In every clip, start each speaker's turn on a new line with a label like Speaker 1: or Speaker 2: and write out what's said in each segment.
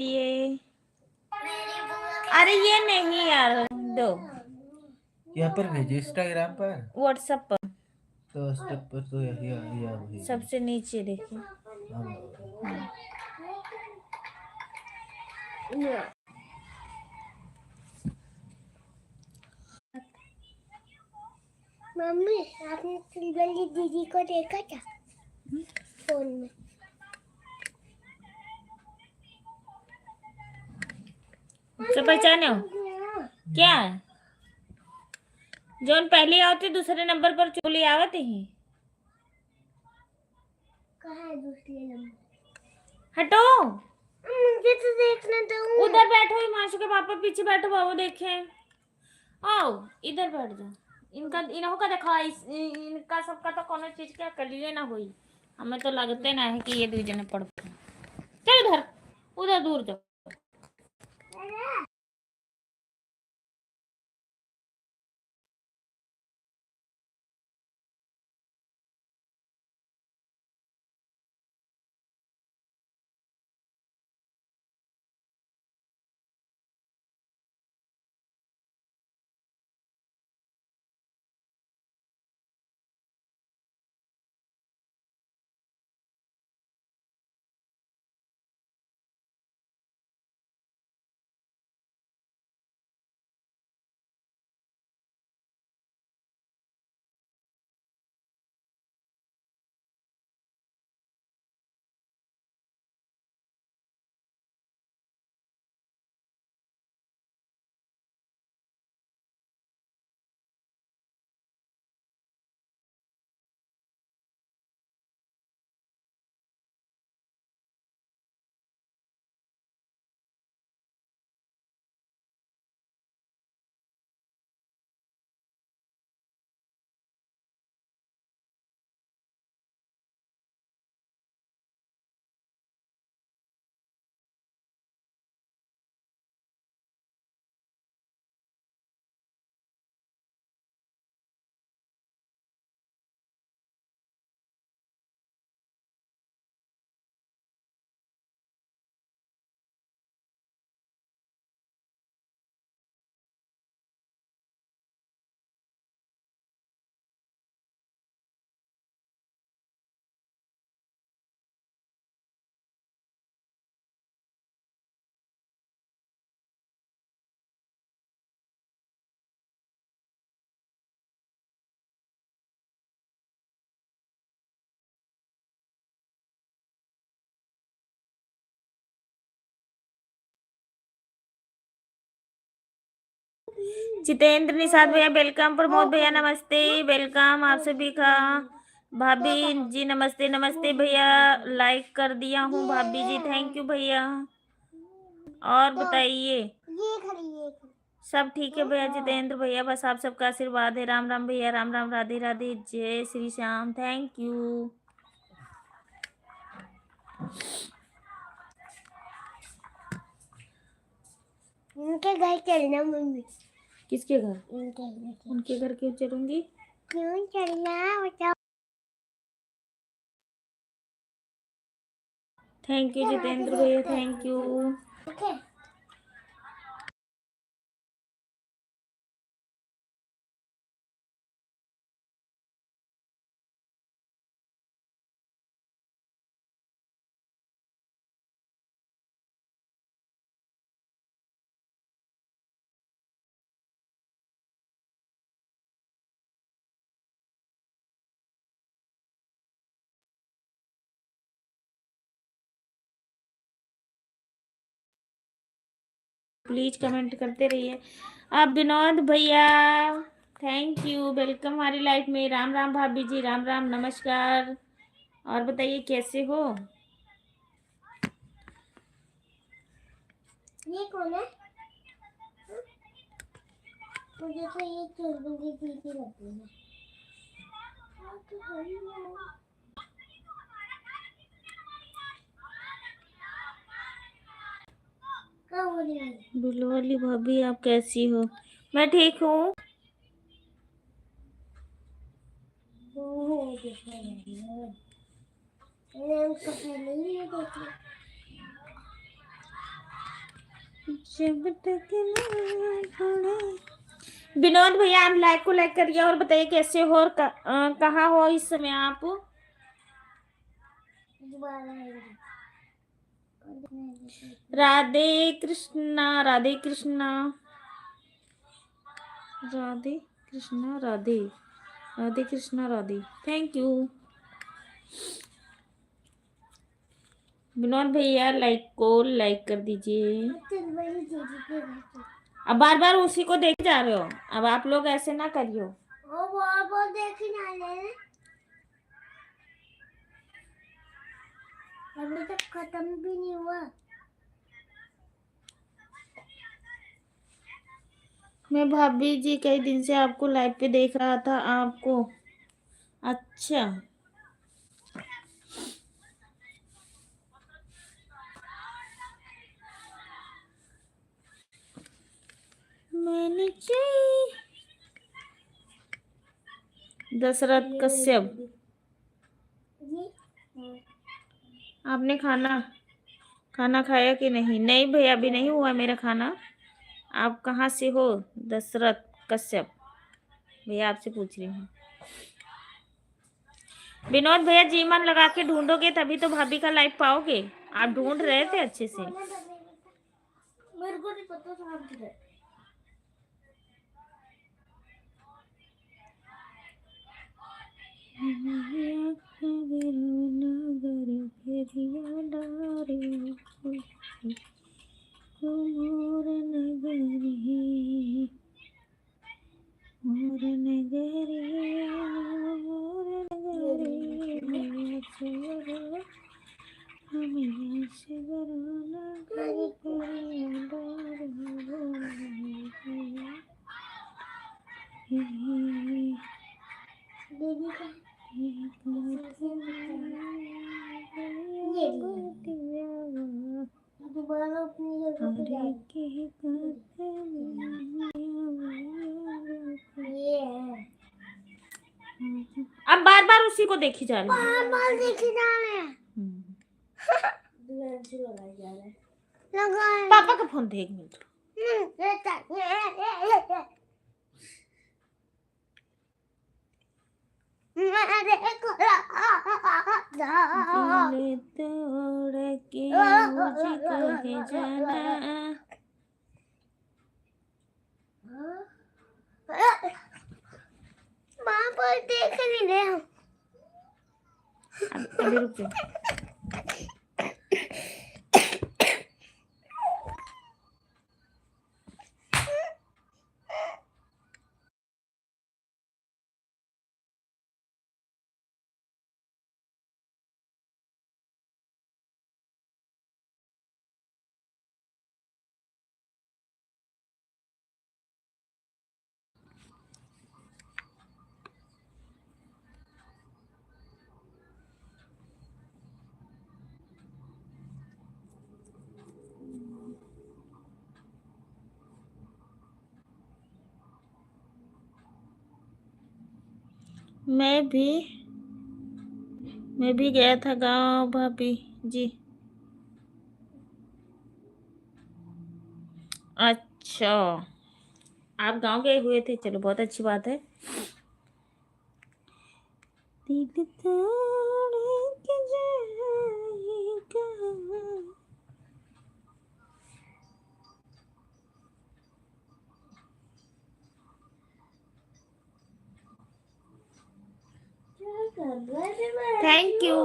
Speaker 1: ये अरे ये नहीं यार, दो
Speaker 2: यहाँ पर भेजो, इंस्टाग्राम पर,
Speaker 1: व्हाट्सएप पर।
Speaker 2: तो स्टेप पर तो यही
Speaker 1: सबसे नीचे देखिए।
Speaker 3: मम्मी आपने चुलबुली दीदी को देखा था फोन में?
Speaker 1: तो पहचाने हो क्या? जोन पहले आते दूसरे नंबर पर चोली आवत ही।
Speaker 3: कहाँ है दूसरे नंबर?
Speaker 1: हटो,
Speaker 3: मुझे तो देखना दो।
Speaker 1: उधर बैठो, हिमांशु के पापा पीछे बैठो, बाबू देखे। आओ इधर बैठ जाओ। इनका इन्हों का देखा, इनका सबका तो कोनो चीज क्या करिए ना हुई। हमें तो लगते ना है कि ये दो जने पढ़ पाए। चल उधर, उधर दूर जाओ। जितेंद्र निषाद भैया वेलकम, प्रमोद भैया नमस्ते, वेलकम आप सभी का। भाभी जी नमस्ते, नमस्ते भैया, लाइक कर दिया हूँ भाभी जी, थैंक यू भैया। और बताइए सब ठीक है भैया? जितेंद्र भैया बस आप सबका आशीर्वाद है। राम राम भैया, राम राम, राधे राधे, जय श्री श्याम, थैंक यू।
Speaker 3: उनके घर चलना मम्मी।
Speaker 1: किसके घर? उनके घर क्यों चलूंगी?
Speaker 3: क्यों चलना बताओ।
Speaker 1: थैंक यू जितेंद्र भैया, thank you.
Speaker 3: Okay
Speaker 1: please comment करते रहिए आप। विनोद भैया थैंक यू, वेलकम हमारी लाइफ में। राम राम भाभी जी, राम राम, नमस्कार। और बताइए कैसे हो?
Speaker 3: ये कौन है? मुझे तो ये चुलबुली दीदी लगती है।
Speaker 1: बुलवाली भाभी आप कैसी हो? मैं ठीक हूँ। जब तक ना पड़े। विनोद भैया आप लाइक को लाइक करिए और बताइए कैसे हो और कहाँ हो इस समय आप। राधे कृष्णा राधे कृष्णा राधे कृष्णा राधे राधे कृष्णा राधे। थैंक यू विनोद भैया, लाइक को लाइक कर दीजिए। अब बार बार उसी को देख जा रहे हो, अब आप लोग ऐसे ना करियो।
Speaker 3: वो बहुत देखी ना ले, अभी तक खत्म भी नहीं हुआ।
Speaker 1: मैं भाभी जी कई दिन से आपको लाइव पे देख रहा था आपको। अच्छा मैंने दशरथ कश्यप, आपने खाना खाना खाया कि नहीं? नहीं भैया अभी नहीं हुआ मेरा खाना। आप कहाँ से हो? दशरथ कश्यप भैया आपसे पूछ रही हूँ। विनोद भैया जी मन लगा के ढूंढोगे तभी तो भाभी का लाइव पाओगे। आप ढूंढ रहे थे अच्छे से।
Speaker 3: मेरे को नहीं पता था आप किधर। दोबारा अपनी जगह पे
Speaker 1: अब बार बार उसी को देखी जा रही है।
Speaker 3: बार देखी जा रहे हैं।
Speaker 1: पापा का फोन दे एक मिनट। दिल तोड़ के मुझको कहे जाना।
Speaker 3: वहाँ पर देख नहीं रहे हम।
Speaker 1: अभी रुक जाओ। मैं भी गया था गांव भाभी जी। अच्छा आप गांव गए हुए थे, चलो बहुत अच्छी बात है। दिल तोड़ के जाएगा। Thank you.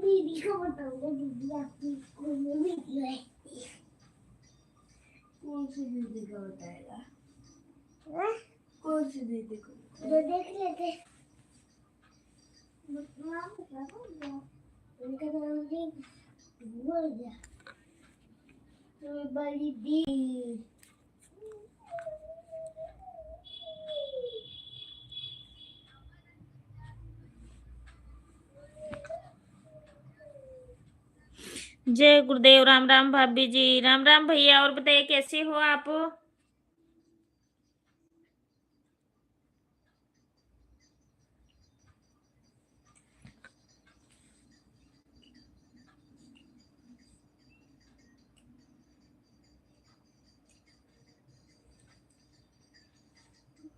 Speaker 3: दीदी को बताऊंगा, दीदी आपकी स्कूल में वीडियो है। कौन सी दीदी को बताएगा? कौन सी दीदी को? जो देख लेते। नाम बता दो। उनका नाम भी भूल गया। बड़ी दी
Speaker 1: जय गुरुदेव। राम राम भाभी जी। राम राम भैया। और बताइए कैसे हो आप?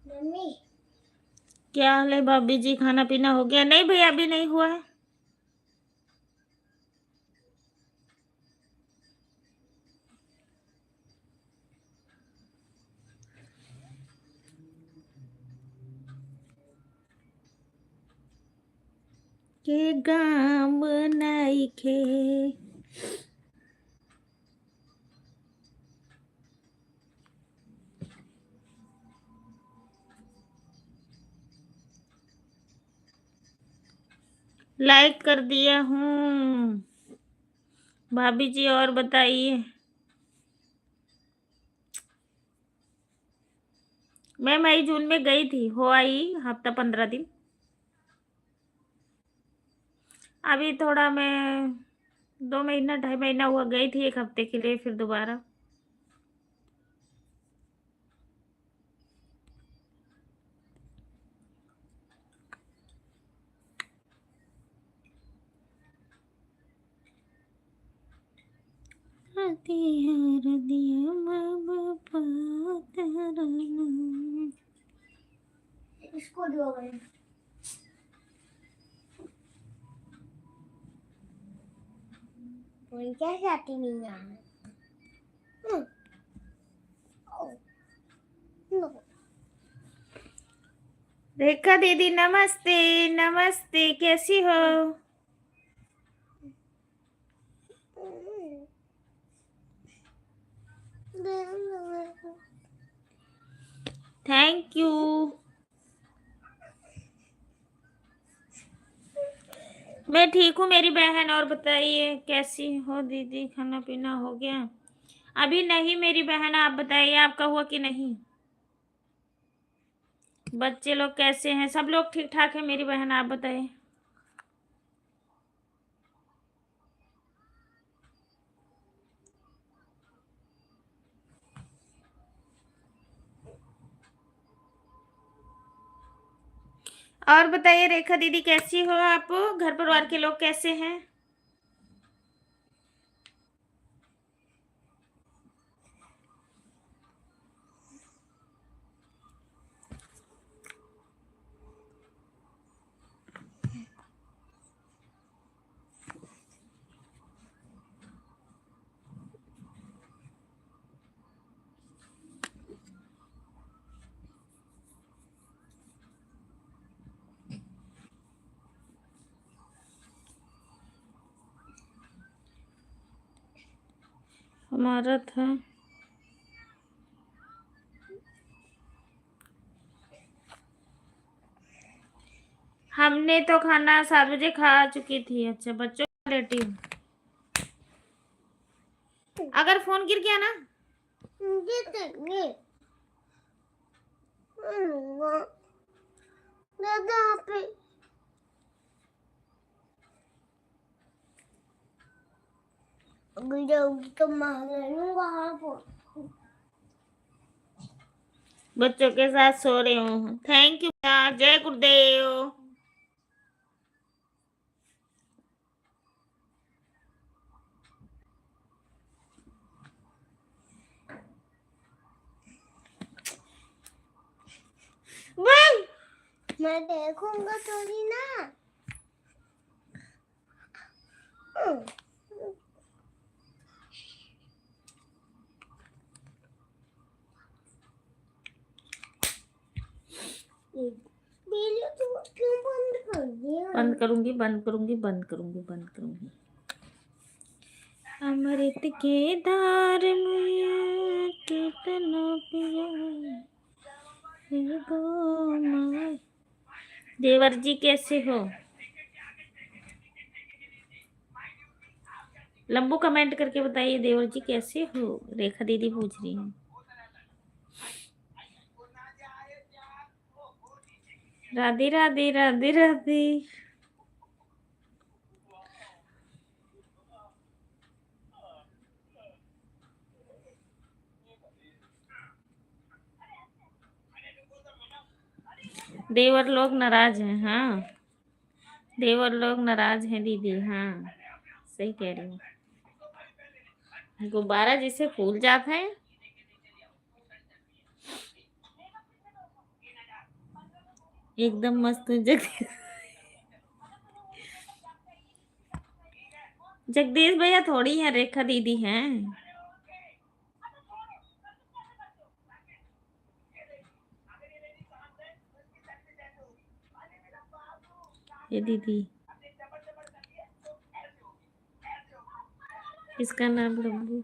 Speaker 3: मम्मी
Speaker 1: क्या हाल है भाभी जी? खाना पीना हो गया? नहीं भैया, अभी नहीं हुआ है। के गाम नाइखे। लाइक कर दिया हूँ भाभी जी। और बताइए। मैं मई जून में गई थी, हो आई हफ्ता 15 दिन। अभी थोड़ा मैं 2 महीना 2.5 महीना हुआ गई थी, 1 हफ्ते के लिए, फिर दोबारा।
Speaker 3: इसको दो गए कोई क्या जाती नहीं है
Speaker 1: रेखा दीदी नमस्ते। नमस्ते, कैसी हो? Thank you. मैं ठीक हूँ मेरी बहन। और बताइए कैसी हो दीदी? खाना पीना हो गया? अभी नहीं मेरी बहन, आप बताइए आपका हुआ कि नहीं? बच्चे लोग कैसे हैं? सब लोग ठीक ठाक है मेरी बहन, आप बताइए। और बताइए रेखा दीदी कैसी हो आप? घर परिवार के लोग कैसे हैं? हमारा था। हमने तो खाना 7 बजे खा चुकी थी। अच्छा, बच्चों का लेटी हूँ। अगर फोन गिर गया ना,
Speaker 3: दादा पे जाऊंगी तो मार लूंगा
Speaker 1: बच्चों के साथ सो रही हूँ। Thank you. जय गुरुदेव।
Speaker 3: मैं देखूंगा थोड़ी ना वीडियो तो क्यों बंद कर दिया?
Speaker 1: बंद करूंगी, बंद करूंगी, बंद करूंगी, बंद करूंगी। अमृत के धार में कितना पिया है गो माय। देवर जी कैसे हो? लंबू कमेंट करके बताइए देवर जी कैसे हो, रेखा दीदी पूछ रही है। राधे राधे राधे राधे। देवर लोग नाराज हैं। हाँ, देवर लोग नाराज हैं दीदी। हाँ, सही कह रही हूँ। गुब्बारा जिसे फूल जाता है। एकदम मस्त जगदीश भैया थोड़ी है, रेखा दीदी हैं। ये दीदी, इसका नाम लंबू,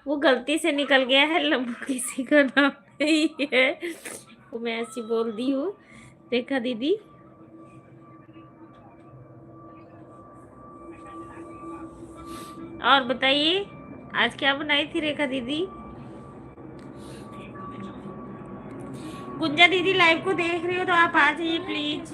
Speaker 1: वो गलती से निकल गया है, लंबू किसी का नाम नहीं है, वो मैं ऐसी बोल दी हूँ। रेखा दीदी, और बताइए आज क्या बनाई थी रेखा दीदी? गुंजा दीदी लाइव को देख रही हो तो आप आ जाइए प्लीज।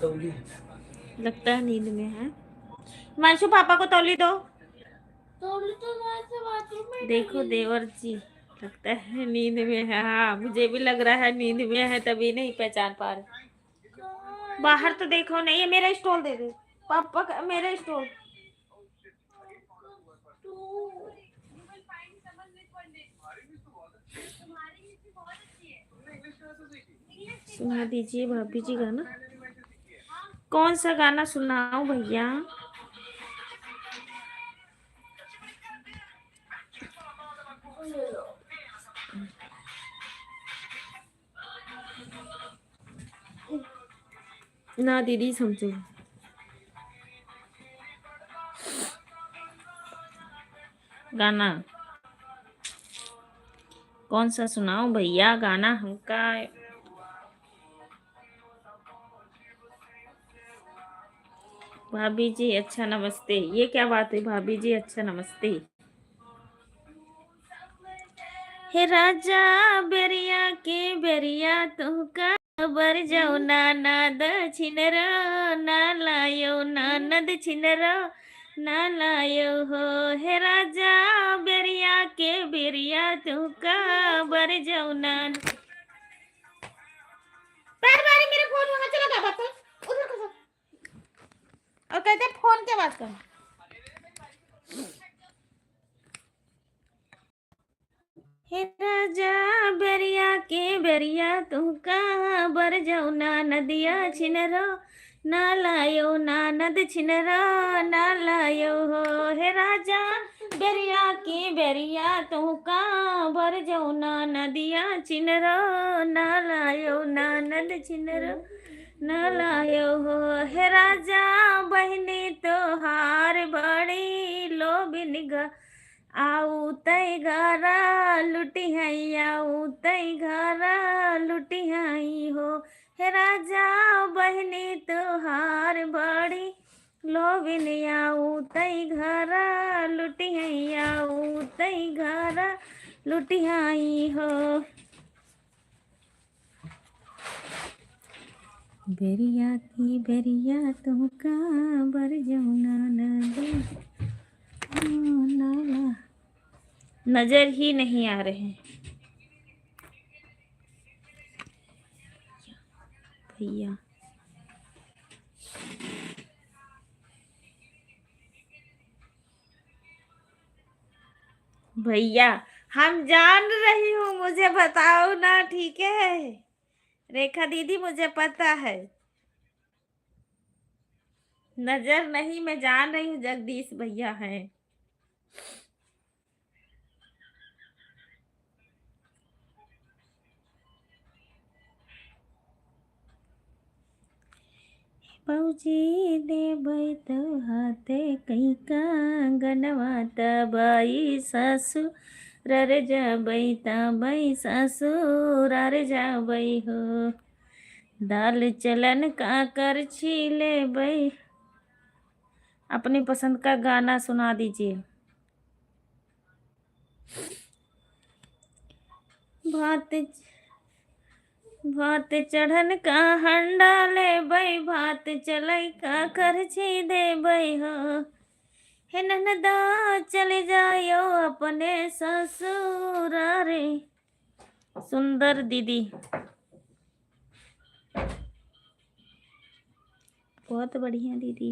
Speaker 2: तौली
Speaker 1: लगता है नींद में है। हिमांशु पापा को तौली दो।
Speaker 3: तौली तो मैं से बाथरूम में
Speaker 1: देखो देवर जी, लगता है नींद में है। हाँ, मुझे भी लग रहा है नींद में है, तभी नहीं पहचान पा रहे। बाहर तो देखो नहीं है। मेरा स्टॉल दे दे पापा का, मेरा स्टॉल। सुना दीजिए भाभी जी गाना। कौन सा गाना सुनाऊं भैया? ना दीदी समझो। गाना कौन सा सुनाऊं भैया? गाना हमका भाभी जी अच्छा नमस्ते। ये क्या बात है भाभी जी? अच्छा नमस्ते। हे राजा बेरिया के बेरिया तुहका बर जाओ नाना दक्षिण रो, ना लायो नाना दक्षिण रो, ना लायो हो। हे राजा बेरिया के बेरिया तुहका बर जाओ नाना। बार बार मेरा फोन वहां चला गया, बात कर उधर कर। और कहते फोन के बात कर। हे राजा बेरिया के बेरिया तू कहाँ बर जाऊ ना नदिया छिनरो, ना लायो ना नद छिनरो, ना लायो हो। हे राजा बेरिया के बेरिया तू कहाँ बर जाऊ ना नदिया छिनरो, ना लायो ना नद छिनरो, ना लायो हो। हे राजा बहनी तोहार बड़ी लोबिन गा, आऊ तई घरा लुटी हई, आऊ तई घरा लुटी हई हो। हे राजा बहनी तोहार बड़ी लोबिन, आऊ तई घरा लुटी हई, आऊ तई घरा लुटी हई हो। बेरिया की बेरिया तुमका बर जमुना नदी, नाला नजर ही नहीं आ रहे भैया। भैया हम जान रही हूँ, मुझे बताओ ना, ठीक है रेखा दीदी, मुझे पता है नजर नहीं, मैं जान रही हूँ जगदीश भैया हैं। पौजी देबै तो हाथे कई का गनवा तबाई सासु रर जाबई तबई ससुरार जाबई हो, दाल चलन का कर छीले बई। अपनी पसंद का गाना सुना दीजिए। भात भात चढ़न का हंडा ले बई, भात चलई का करछी दे बई हो, हे ननदा चले जायो अपने ससुरारे। सुंदर दीदी, बहुत बढ़िया दीदी।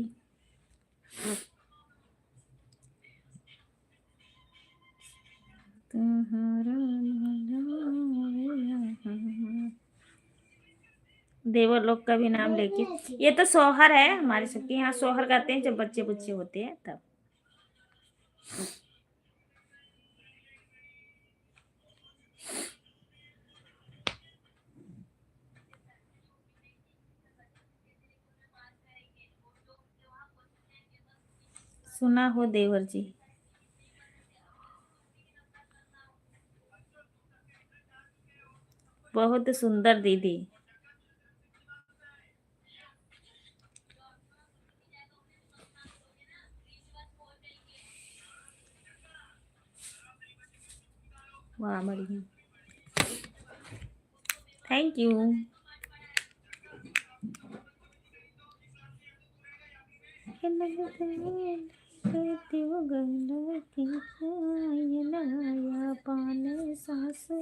Speaker 1: देवर लोग का भी नाम लेके, ये तो सोहर है हमारे सबके यहाँ, सोहर गाते हैं जब बच्चे बच्चे होते हैं तब। सुना हो देवर जी। बहुत सुंदर दीदी। वाह बढ़िया, थैंक यू। पाने सासू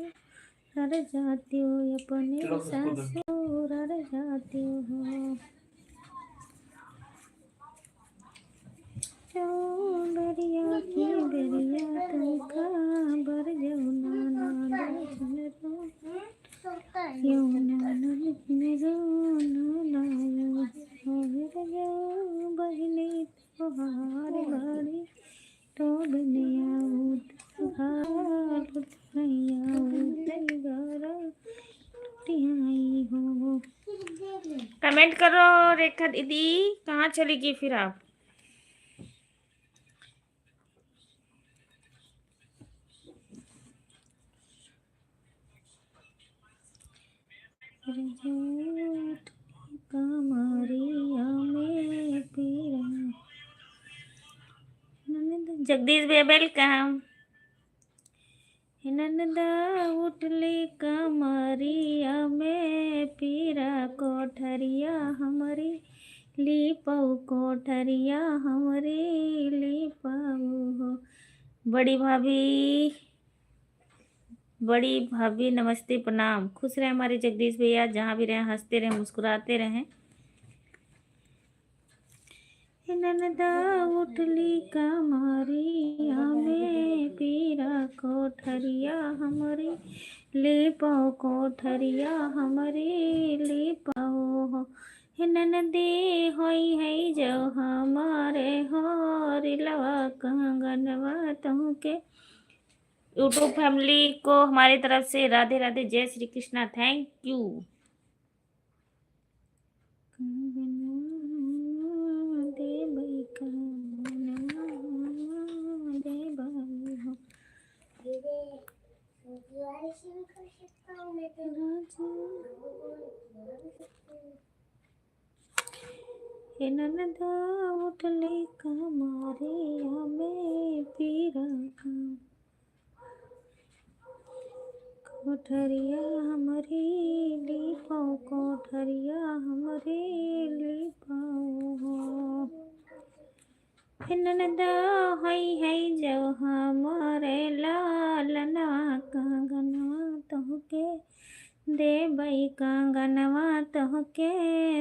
Speaker 1: रड़ जाती हो, अपने सासू रड़ जाती हो। बरिया की बेरिया तुमका बर जौना नाना यो नाना मेरो नाना यो बहनी तोहार बड़ी तो बनिया हो। कमेंट करो रेखा दीदी, कहाँ चलेगी फिर आप? जगदीश भैया वेलकम। नंदा उठली कमरिया में, पीरा कोठरिया हमारी लीपऊ, कोठरिया हमारी लीपऊ हो। बड़ी भाभी नमस्ते प्रणाम। खुश रहे हमारे जगदीश भैया, जहाँ भी रहें हंसते रहें मुस्कुराते रहें। ननदा उठली कमरिया में, पीरा कोठरिया हमारी लीपऊ, कोठरिया हमारी लीपऊ हो। ननदी होई है जो हमारे होरिलवा कंगनवा तुमके। यूट्यूब फैमिली को हमारी तरफ से राधे राधे, जय श्री कृष्णा, थैंक यू। ननदा उठली कमरिया में, पीरा कोठरिया हमारी लीपऊ, कोठरिया हमारी लीपऊ हो। ननदा हई है जो हमारे लालना कंगनवा तोहके देबई, कंगनवा तोहके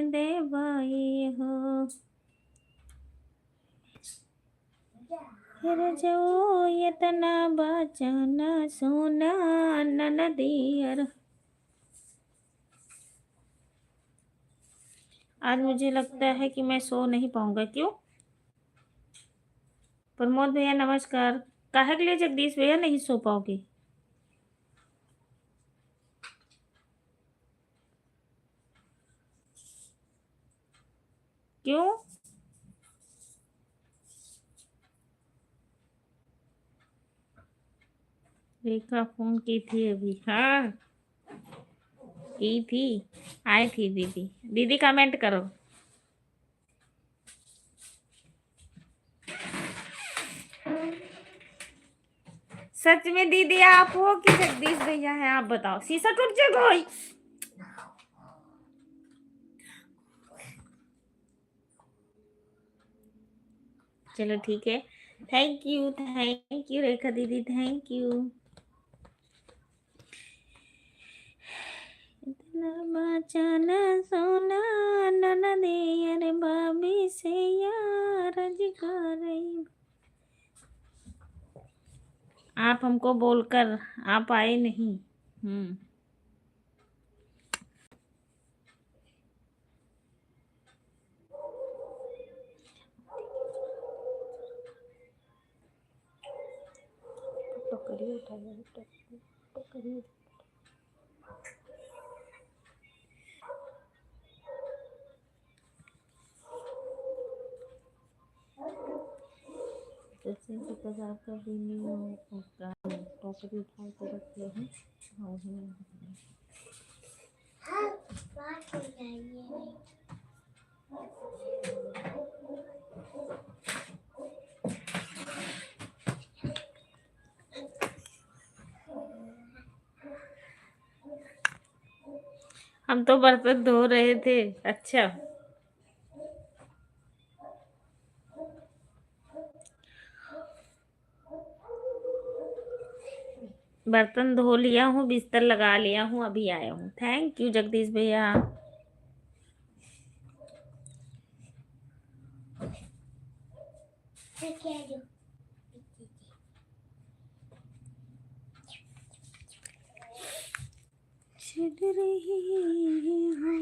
Speaker 1: देबई हो। फिर जो इतना बचन सुना ननदियर। आज मुझे लगता है कि मैं सो नहीं पाऊंगा। क्यों? प्रमोद भैया नमस्कार। काहे के लिए जगदीश भैया नहीं सो पाओगे? क्यों? रेखा फोन की थी अभी, हाँ की थी, आई थी दीदी। दीदी कमेंट करो। सच में दीदी आप हो कि जगदीश भैया हैं? आप बताओ। शीशा टूट जाएगा कोई। चलो ठीक है। थैंक यू रेखा दीदी, थैंक यू। इतना बचाना सोना नना दे, अरे भाभी से यार कर रही। आप हमको बोलकर आप आए नहीं। टोकरी उठाइए, टोकरी। जैसे कि बाजार का भी नहीं होगा, टोकरी उठा के रखते हैं।
Speaker 3: हाँ, बात हो जाइए।
Speaker 1: हम तो बर्तन धो रहे थे। अच्छा, बर्तन धो लिया हूँ, बिस्तर लगा लिया हूँ, अभी आया हूँ। थैंक यू जगदीश भैया।
Speaker 3: क्या जो
Speaker 1: छिड़ रही हूँ।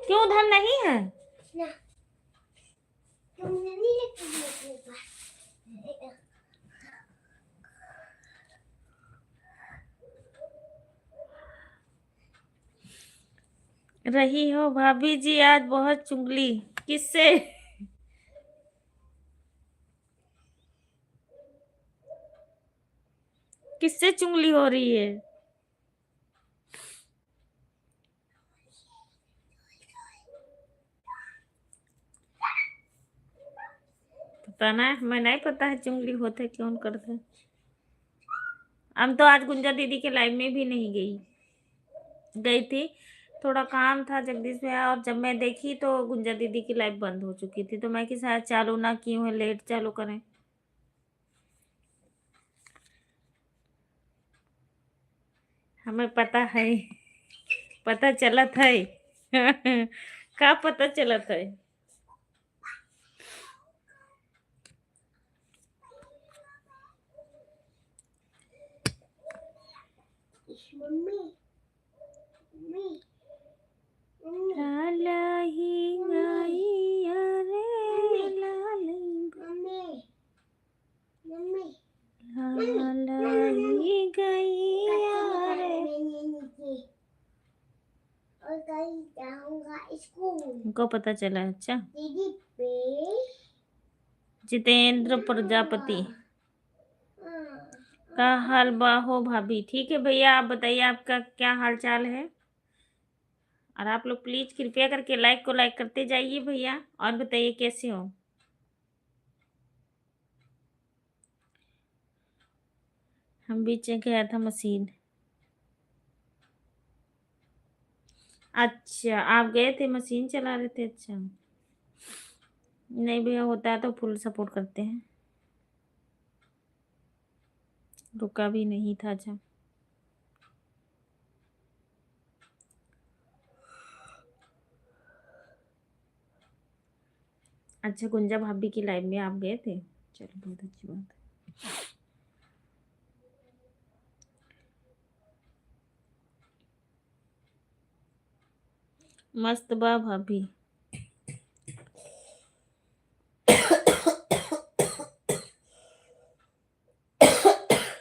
Speaker 1: क्यों उधर नहीं है?
Speaker 3: ना तुमने नहीं रखी मेरे पास।
Speaker 1: रही हो भाभी जी आज बहुत चुगली। किससे? किससे चुगली हो रही है? पता ना, मैं नहीं पता है चुगली होते क्यों करते। हम तो आज गुंजा दीदी के लाइव में भी नहीं गई थी। थोड़ा काम था जगदीश भैया, और जब मैं देखी तो गुंजा दीदी की लाइव बंद हो चुकी थी, तो मैं कि शायद चालू ना की हूँ, लेट चालू करें। हमें पता है, पता चला था। का पता चला था?
Speaker 3: मम्मी मम्मी मम्मी
Speaker 1: लाला ही गाइया रे लाली,
Speaker 3: मम्मी मम्मी
Speaker 1: लाला ही गाइया रे।
Speaker 3: और कल जाऊंगा स्कूल।
Speaker 1: उनको पता चला। अच्छा,
Speaker 3: दीदी पे
Speaker 1: जितेंद्र प्रजापति का हाल बा हो भाभी? ठीक है भैया, आप बताइए आपका क्या हाल चाल है। और आप लोग प्लीज कृपया करके लाइक को लाइक करते जाइए भैया। और बताइए कैसे हो? हम भी चेक गया था मशीन। अच्छा, आप गए थे मशीन चला रहे थे? अच्छा, नहीं भैया, होता है तो फुल सपोर्ट करते हैं। रुका भी नहीं था। अच्छा, अच्छा गुंजा भाभी की लाइव में आप गए थे? चलो बहुत अच्छी बात है। मस्त बा भाभी।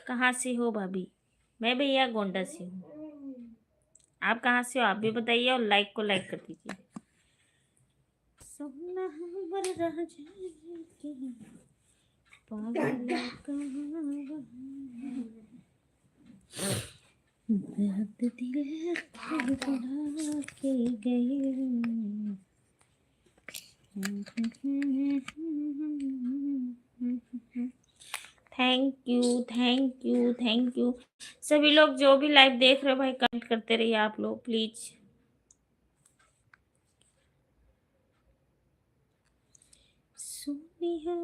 Speaker 1: कहाँ से हो भाभी? मैं भैया गोंडा से हूँ। आप कहाँ से हो आप भी बताइए, और लाइक को लाइक कर दीजिए। सोना हमर राजा की पागल कहाँ दर्द दिल बढ़ा के गए। Thank you, thank you, thank you. सभी लोग जो भी लाइव देख रहे हो भाई, कमेंट करते रहिए आप लोग प्लीज। सोनिया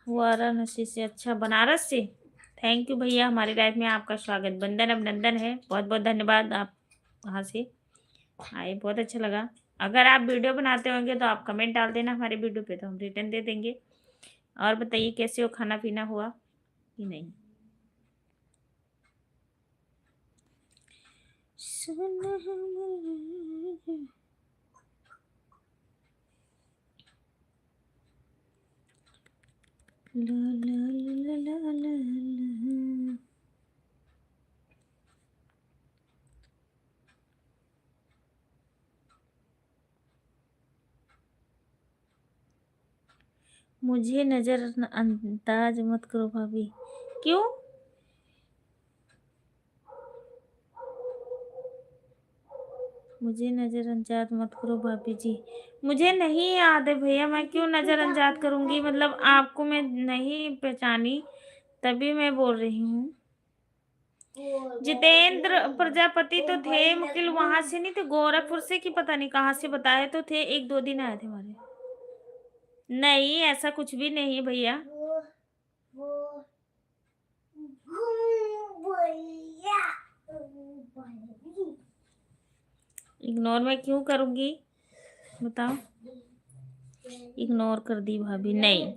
Speaker 1: वाराणसी से अच्छा, बनारस से। थैंक यू भैया, हमारी लाइफ में आपका स्वागत, बंदन अभिनंदन है, बहुत बहुत धन्यवाद। आप वहाँ से आए, बहुत अच्छा लगा। अगर आप वीडियो बनाते होंगे तो आप कमेंट डाल देना हमारे वीडियो पे, तो हम रिटर्न दे देंगे। और बताइए कैसे हो, खाना पीना हुआ कि नहीं? ला ला ला ला ला ला। मुझे नजरअंदाज मत करो भाभी। क्यों? मुझे नजरअंदाज मत करो भाभी जी। मुझे नहीं याद है भैया, मैं क्यों नजरअंदाज करूंगी? मतलब आपको मैं नहीं पहचानी, तभी मैं बोल रही हूँ। जितेंद्र प्रजापति तो थे, मुकिल वहां से नहीं थे, गोरखपुर से कि पता नहीं कहाँ से बताए तो थे, 1-2 दिन आए थे हमारे। नहीं, ऐसा कुछ भी नहीं है भैया।
Speaker 3: वो
Speaker 1: इग्नोर मैं क्यों करूंगी बताओ? इग्नोर कर दी भाभी? नहीं,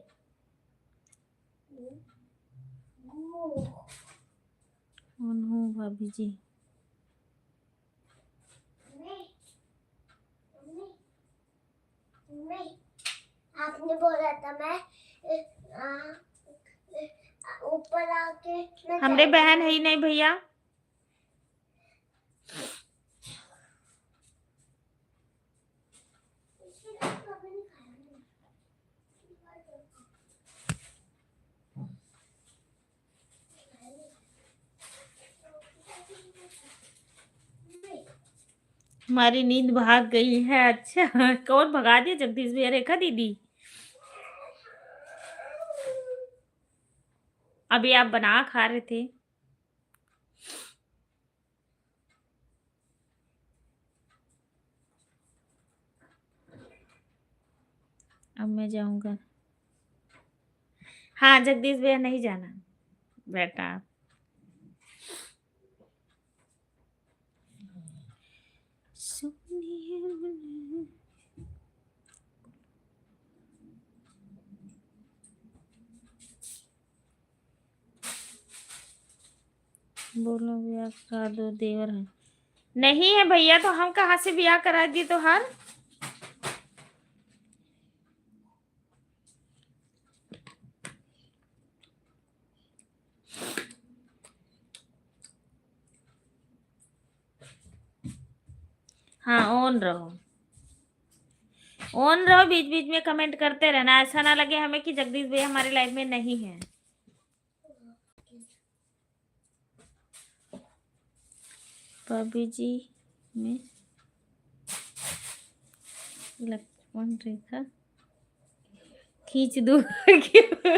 Speaker 1: कौन हूँ भाभी जी?
Speaker 3: आपने बोला था मैं ऊपर आके
Speaker 1: हमरे बहन है ही नहीं भैया। हमारी नींद भाग गई है। अच्छा कौन भगा दिया? जगदीश भैया, रेखा दीदी। अभी आप बना खा रहे थे। अब मैं जाऊंगा। हाँ जगदीश भैया, नहीं जाना बेटा। बोलो ब्याह करा दो, देवर है नहीं है भैया, तो हम कहाँ से ब्याह करा दिए तो हर। हाँ ऑन रहो, ऑन रहो, बीच बीच में कमेंट करते रहना, ऐसा ना लगे हमें कि जगदीश भैया हमारी लाइफ में नहीं है। भाभी जी में लक्ष्मण रेखा खींच दो क्यों?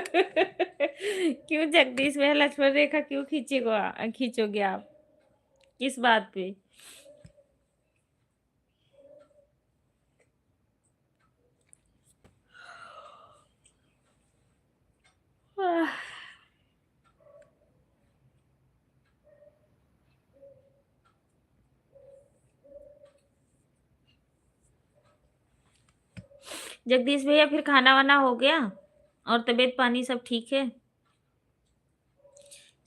Speaker 1: क्यों जगदीश भैया लक्ष्मण रेखा क्यों खींचोगे आप? किस बात पे? आह, जगदीश भैया फिर खाना वाना हो गया और तबीयत पानी सब ठीक है?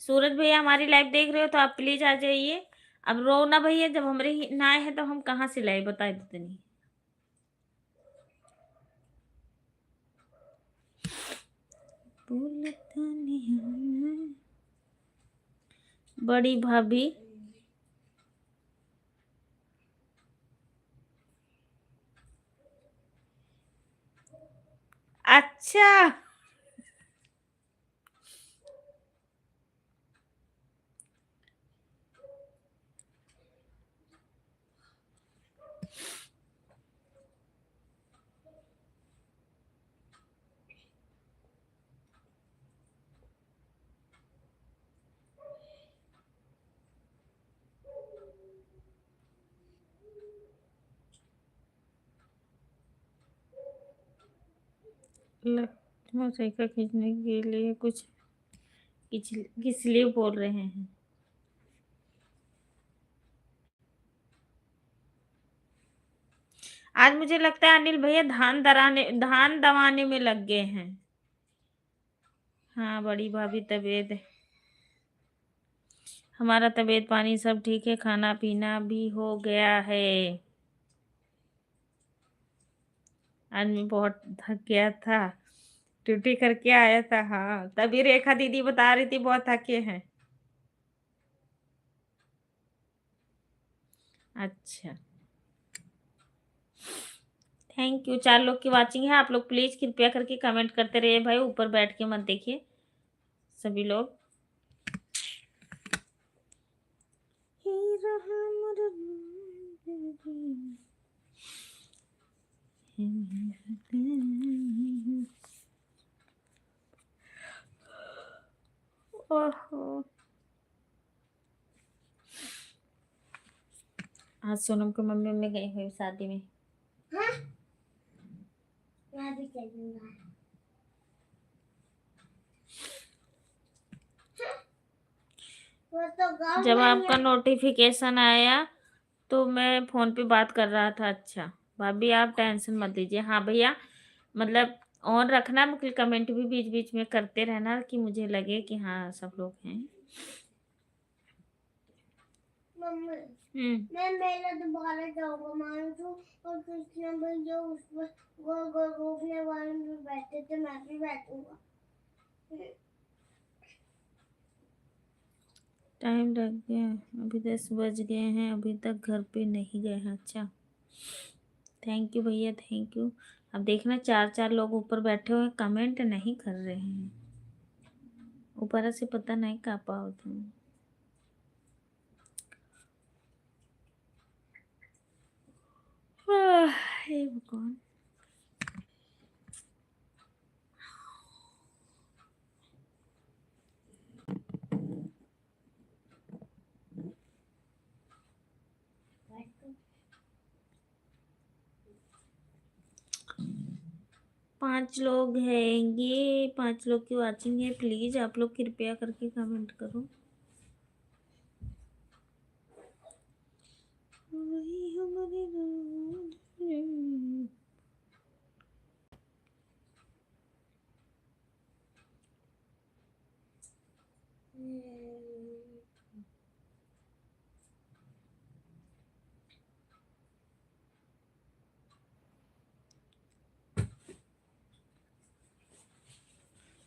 Speaker 1: सूरज भैया हमारी लाइव देख रहे हो तो आप प्लीज आ जाइए। अब रो ना भैया, जब हमारे ही ना आए हैं तो हम कहाँ से लाए, बता देते नहीं। बड़ी भाभी अच्छा। मोटरसाइकिल खींचने के लिए कुछ किस लिए बोल रहे हैं? आज मुझे लगता है अनिल भैया धान दवाने में लग गए हैं। हाँ बड़ी भाभी तबीयत, हमारा तबीयत पानी सब ठीक है, खाना पीना भी हो गया है। आज मैं बहुत थक गया था, ड्यूटी करके आया था। हाँ तभी रेखा दीदी बता रही थी बहुत थके हैं। अच्छा थैंक यू। 4 लोग की वाचिंग है, आप लोग प्लीज कृपया करके कमेंट करते रहिए भाई, ऊपर बैठ के मत देखिए सभी लोग। ओहो आज सोनम की मम्मी में गई हुई शादी में।
Speaker 3: हाँ मैं भी चलूंगा। वो तो गाँव
Speaker 1: जब
Speaker 3: में
Speaker 1: आपका
Speaker 3: है।
Speaker 1: नोटिफिकेशन आया तो मैं फोन पे बात कर रहा था। अच्छा भाभी आप टेंशन मत लीजिए। हाँ भैया मतलब ऑन रखना, मतलब कमेंट भी बीच बीच में करते रहना कि मुझे लगे कि हाँ सब लोग हैं।
Speaker 3: मम्मी मैं मेला दोबारा जाऊंगा मानसू और कृष्णा भैया उसमें गोल गोल घूमने वाले में बैठे थे, मैं भी बैठूंगा।
Speaker 1: टाइम लग गया, अभी 10 बज गए हैं, अभी तक घर पे नहीं गए हैं। अच्छा थैंक यू भैया थैंक यू। अब देखना 4 लोग ऊपर बैठे हुए कमेंट नहीं कर रहे हैं, ऊपर से पता नहीं कहाँ पाओ तुम। हे भगवान। पांच लोग हैंगे, 5 लोग की वाचिंग है, प्लीज आप लोग कृपया करके कमेंट करो। वही हमारे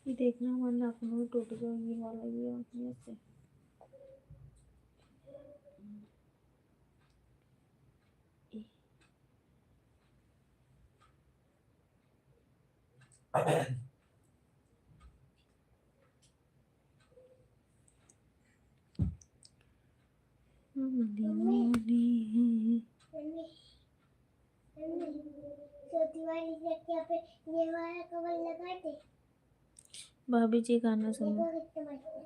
Speaker 1: ये देखना हमारा नाखून टूट गया ये वाला, ये अपने से।
Speaker 3: छोटी वाली जगह पे ये वाला कवर लगा दे।
Speaker 1: भाभी जी गाना सुनो।
Speaker 3: देखो कितना मस्त है।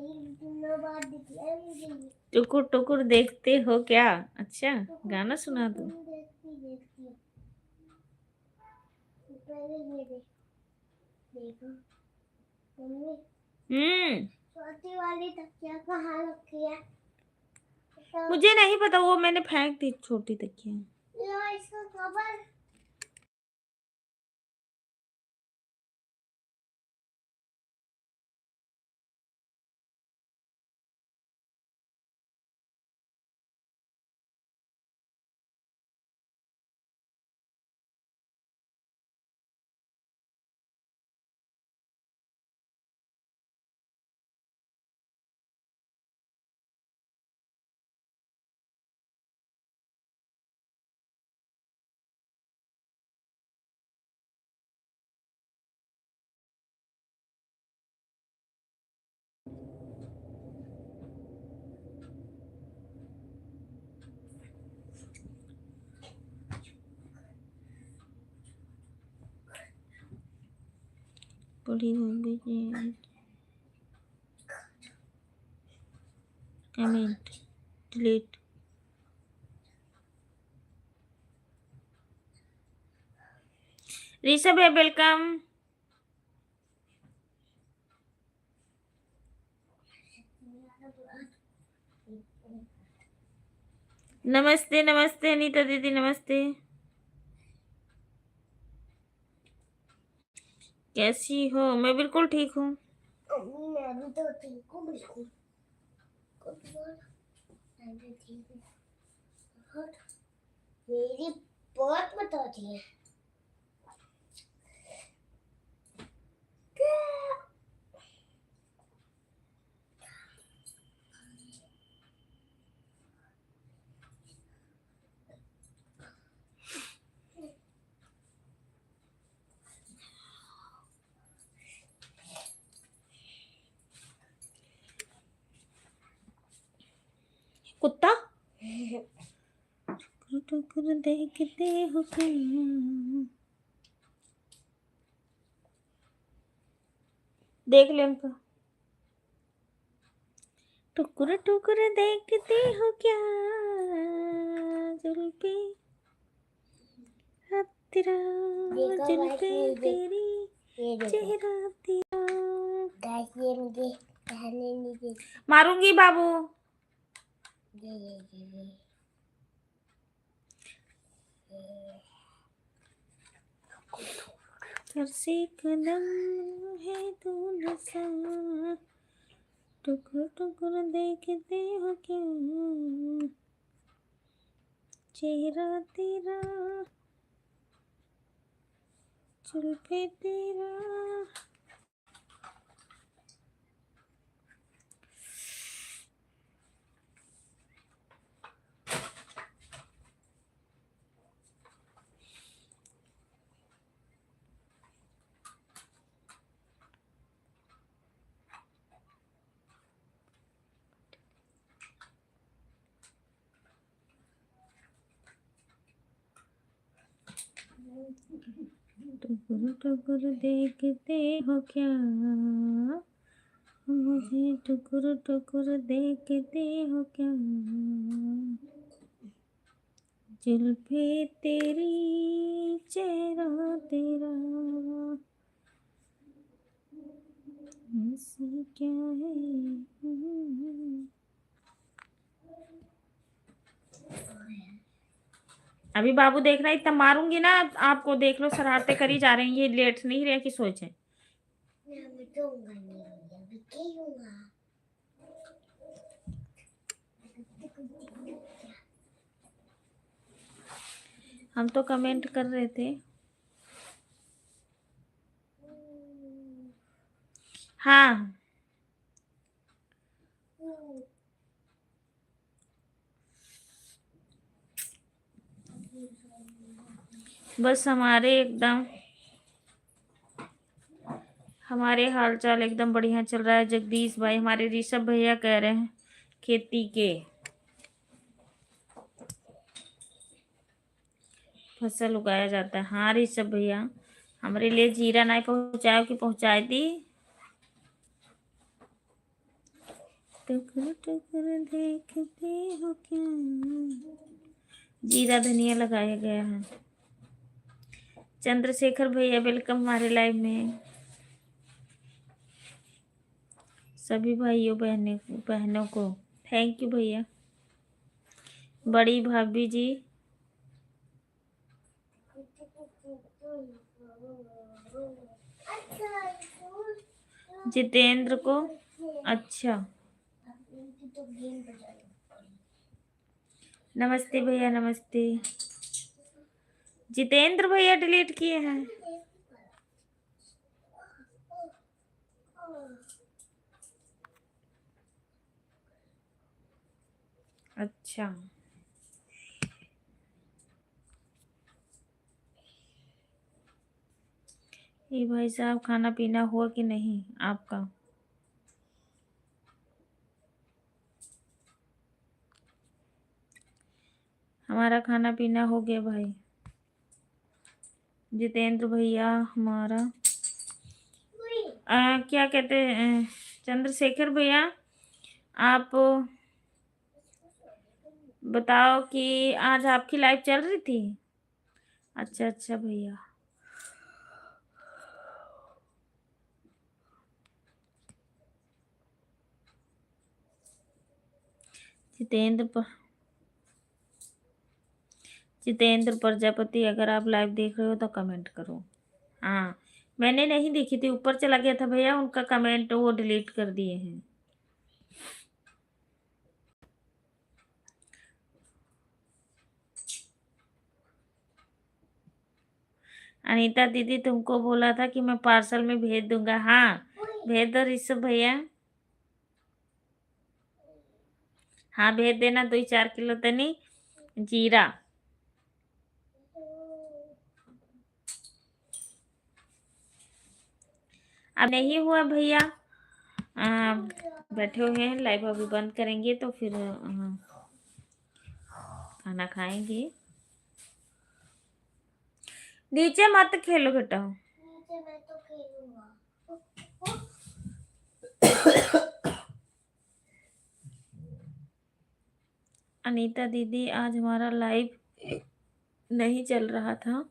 Speaker 3: एक दिनों बाद दिखला मुझे।
Speaker 1: टुकुर टुकुर देखते हो क्या? अच्छा गाना सुना दो।
Speaker 3: देखती देखती है। पहले ये देख, देखो मम्मी छोटी वाली तकिया कहाँ रखी है? तो
Speaker 1: मुझे नहीं पता, वो मैंने फेंक दी छोटी तकिया।
Speaker 3: लो इसका कवर।
Speaker 1: पड़ी होगी कमेंट डिलीट। ऋषभ है वेलकम। नमस्ते नमस्ते अनीता दीदी नमस्ते। कैसी हो? मैं बिल्कुल ठीक हूँ।
Speaker 3: मैं भी तो ठीक हूँ बिल्कुल। मैं भी ठीक हूँ। मेरी बहुत बताती है।
Speaker 1: कुत्ता टुकुर देखते हो क्या? देख ले उनको। टुकुर टुकुर देखते हो क्या? जुल्फी हाथ तेरा,
Speaker 3: देखो
Speaker 1: जुल्फी
Speaker 3: गाइस,
Speaker 1: तेरी,
Speaker 3: ये देखो
Speaker 1: चेहरा तेरा।
Speaker 3: गाइस, ये मुझे पहनने नहीं दे।
Speaker 1: मारूंगी बाबू।
Speaker 3: ये
Speaker 1: तरसे कदम है तू नशा, टुकुर टुकुर देखते हो क्या? चेहरा तेरा, जुल्फे तेरा। टुकुर टुकुर देखते हो क्या? मुझे टुकुर टुकुर देखते हो क्या? जुल्फे तेरी, चेहरा तेरा, ऐसी क्या है? अभी बाबू देख रहा है, इतना मारूंगी ना आपको। देख लो शरारतें करी जा रही हैं, ये लेट नहीं रहे कि सोचे।
Speaker 3: मैं दूंगा नहीं, अभी खेलूंगा।
Speaker 1: हम तो कमेंट कर रहे थे। हाँ बस हमारे हाल चाल एकदम बढ़िया चल रहा है। जगदीश भाई हमारे ऋषभ भैया कह रहे हैं खेती के फसल उगाया जाता है। हाँ ऋषभ भैया, हमारे लिए जीरा नहीं पहुंचाओ कि पहुंचाए दी। टुकुर टुकुर देखते हो क्या? जीरा धनिया लगाया गया है। चंद्रशेखर भैया वेलकम हमारे लाइव में। सभी भाइयों बहनों को थैंक यू भैया। बड़ी भाभी जी, जितेंद्र को अच्छा नमस्ते भैया नमस्ते। जितेंद्र भैया डिलीट किए हैं। अच्छा ये भाई साहब खाना पीना हुआ कि नहीं आपका? हमारा खाना पीना हो गया भाई। जितेंद्र भैया हमारा क्या कहते हैं चंद्रशेखर भैया, आप बताओ कि आज आपकी लाइव चल रही थी? अच्छा अच्छा भैया। जितेंद्र जितेंद्र प्रजापति, अगर आप लाइव देख रहे हो तो कमेंट करो। हाँ, मैंने नहीं देखी थी, ऊपर चला गया था भैया, उनका कमेंट वो डिलीट कर दिए हैं। अनीता दीदी तुमको बोला था कि मैं पार्सल में भेज दूंगा। हाँ, भेज दो ऋषभ भैया। हाँ भेज देना, 2-4 किलो तनी जीरा। अब नहीं हुआ भैया, बैठे हुए हैं, लाइव अभी बंद करेंगे तो फिर खाना खाएंगे। नीचे मत खेलो बेटा।
Speaker 3: नीचे मैं तो खेलूंगा।
Speaker 1: अनीता दीदी आज हमारा लाइव नहीं चल रहा था।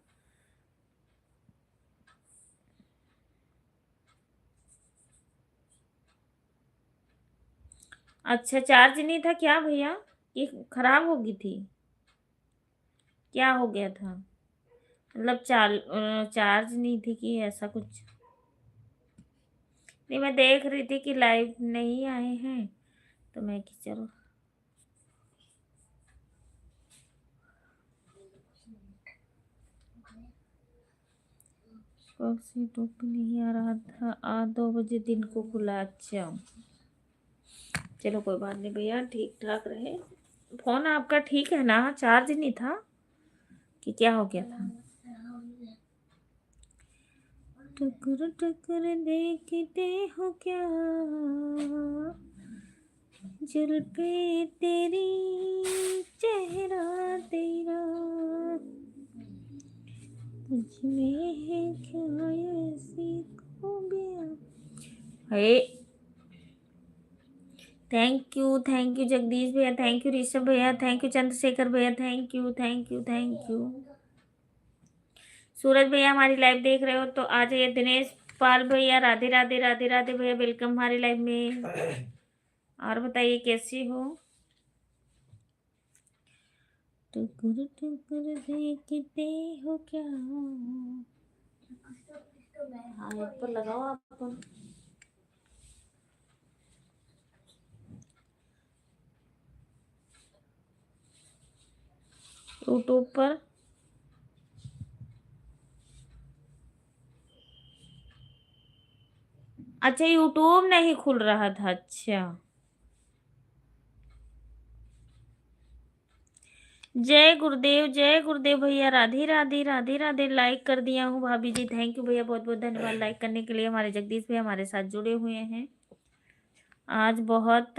Speaker 1: अच्छा, चार्ज नहीं था क्या भैया? ये खराब हो गई थी? क्या हो गया था? मतलब चार्ज नहीं थी कि ऐसा कुछ? नहीं, मैं देख रही थी कि लाइव नहीं आए हैं तो मैं कि चलो। कब से टोपी नहीं आ रहा था, आज 2 बजे दिन को खुला। अच्छा चलो कोई बात नहीं भैया, ठीक ठाक रहे। फोन आपका ठीक है ना? चार्ज नहीं था कि क्या हो गया था? टकर टकर देखते हो क्या, जल पे तेरी चेहरा तेरा, तुझ में है क्या ऐसी खूबियां। हे, थैंक यू जगदीश भैया, थैंक यू ऋषभ भैया, थैंक यू चंद्रशेखर भैया, थैंक यू। सूरज भैया हमारी लाइव देख रहे हो तो आ जाइए। दिनेश पाल भैया, राधे राधे राधे राधे भैया, वेलकम हमारी लाइव में। और बताइए कैसी हो? टुकुर टुकुर देखते हो क्या। हाँ, ऊपर लगाओ आप यूट्यूब पर। अच्छा, यूट्यूब नहीं खुल रहा था। अच्छा, जय गुरुदेव भैया, राधे राधे राधे राधे। लाइक कर दिया हूँ भाभी जी, थैंक यू भैया, बहुत बहुत धन्यवाद लाइक करने के लिए। हमारे जगदीश भैया हमारे साथ जुड़े हुए हैं। आज बहुत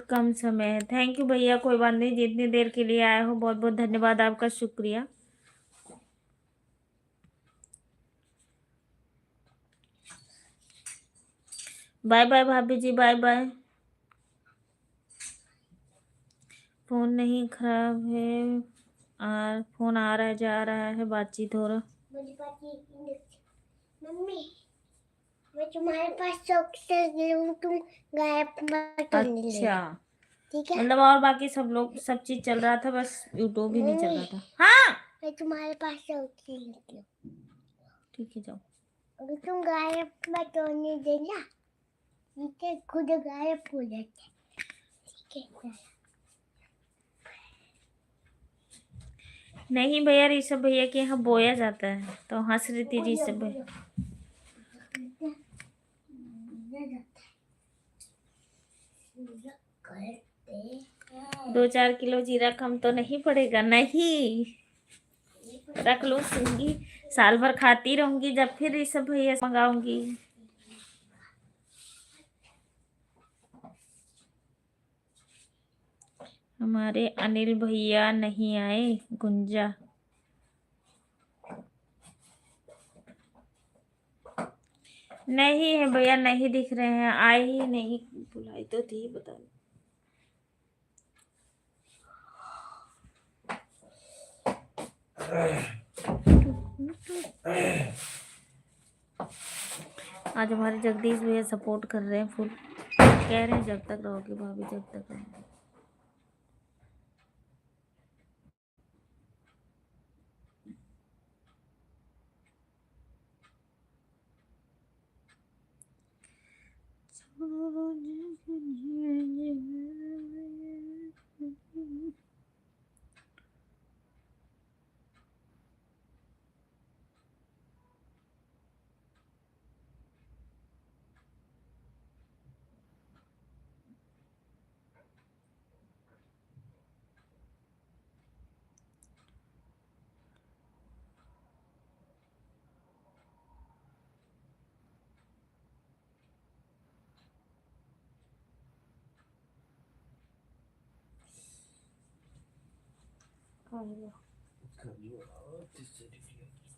Speaker 1: कम समय है। थैंक यू भैया, कोई बात नहीं, जितनी देर के लिए आए हो बहुत बहुत धन्यवाद, आपका शुक्रिया। बाय बाय भाभी जी, बाय बाय। फोन नहीं खराब है, और फोन आ रहा है जा रहा है, बातचीत हो रहा।
Speaker 3: मम्मी, मैं तुम्हारे पास चॉकलेट लूं, तुम गायब मत होने देना,
Speaker 1: अच्छा,
Speaker 3: ठीक है?
Speaker 1: मतलब और बाकी सब लोग सब चीज चल रहा था, बस यूट्यूब ही नहीं चल रहा था। हाँ
Speaker 3: मैं तुम्हारे पास चॉकलेट लूं,
Speaker 1: ठीक है, जाओ।
Speaker 3: अगर तुम गायब मत होने देना, ठीक है? खुद गायब हो जाते, ठीक है?
Speaker 1: नहीं भैया, ऋषभ भैया के यहाँ बोया जाता है तो हंस रही थी ऋषभ भैया। 2-4 किलो जीरा कम तो नहीं पड़ेगा? नहीं, रख लो सूंगी, साल भर खाती रहूंगी, जब फिर ये सब भैया से मंगाऊंगी। हमारे अनिल भैया नहीं आए, गुंजा। नहीं है भैया, नहीं दिख रहे हैं, आए ही नहीं, बुलाई तो थी, बता नहीं। आज हमारे जगदीश भैया सपोर्ट कर रहे हैं फुल, कह रहे हैं जब तक रहोगे भाभी, जब तक रहोगे।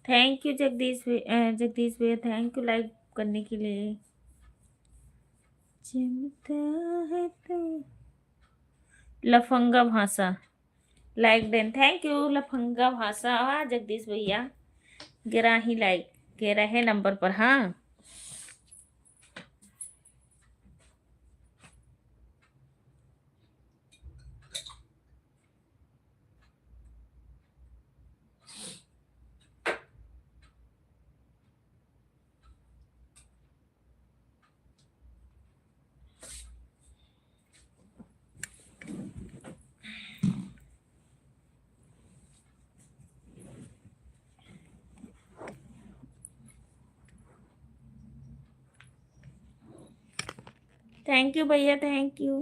Speaker 1: थैंक यू जगदीश भैया, थैंक यू लाइक करने के लिए। चिमटा है तो लफंगा भाषा, लाइक देन, थैंक यू लफंगा भाषा। जगदीश भैया गिरा ही लाइक, गिरा है नंबर पर। हाँ थैंक यू भैया, थैंक यू।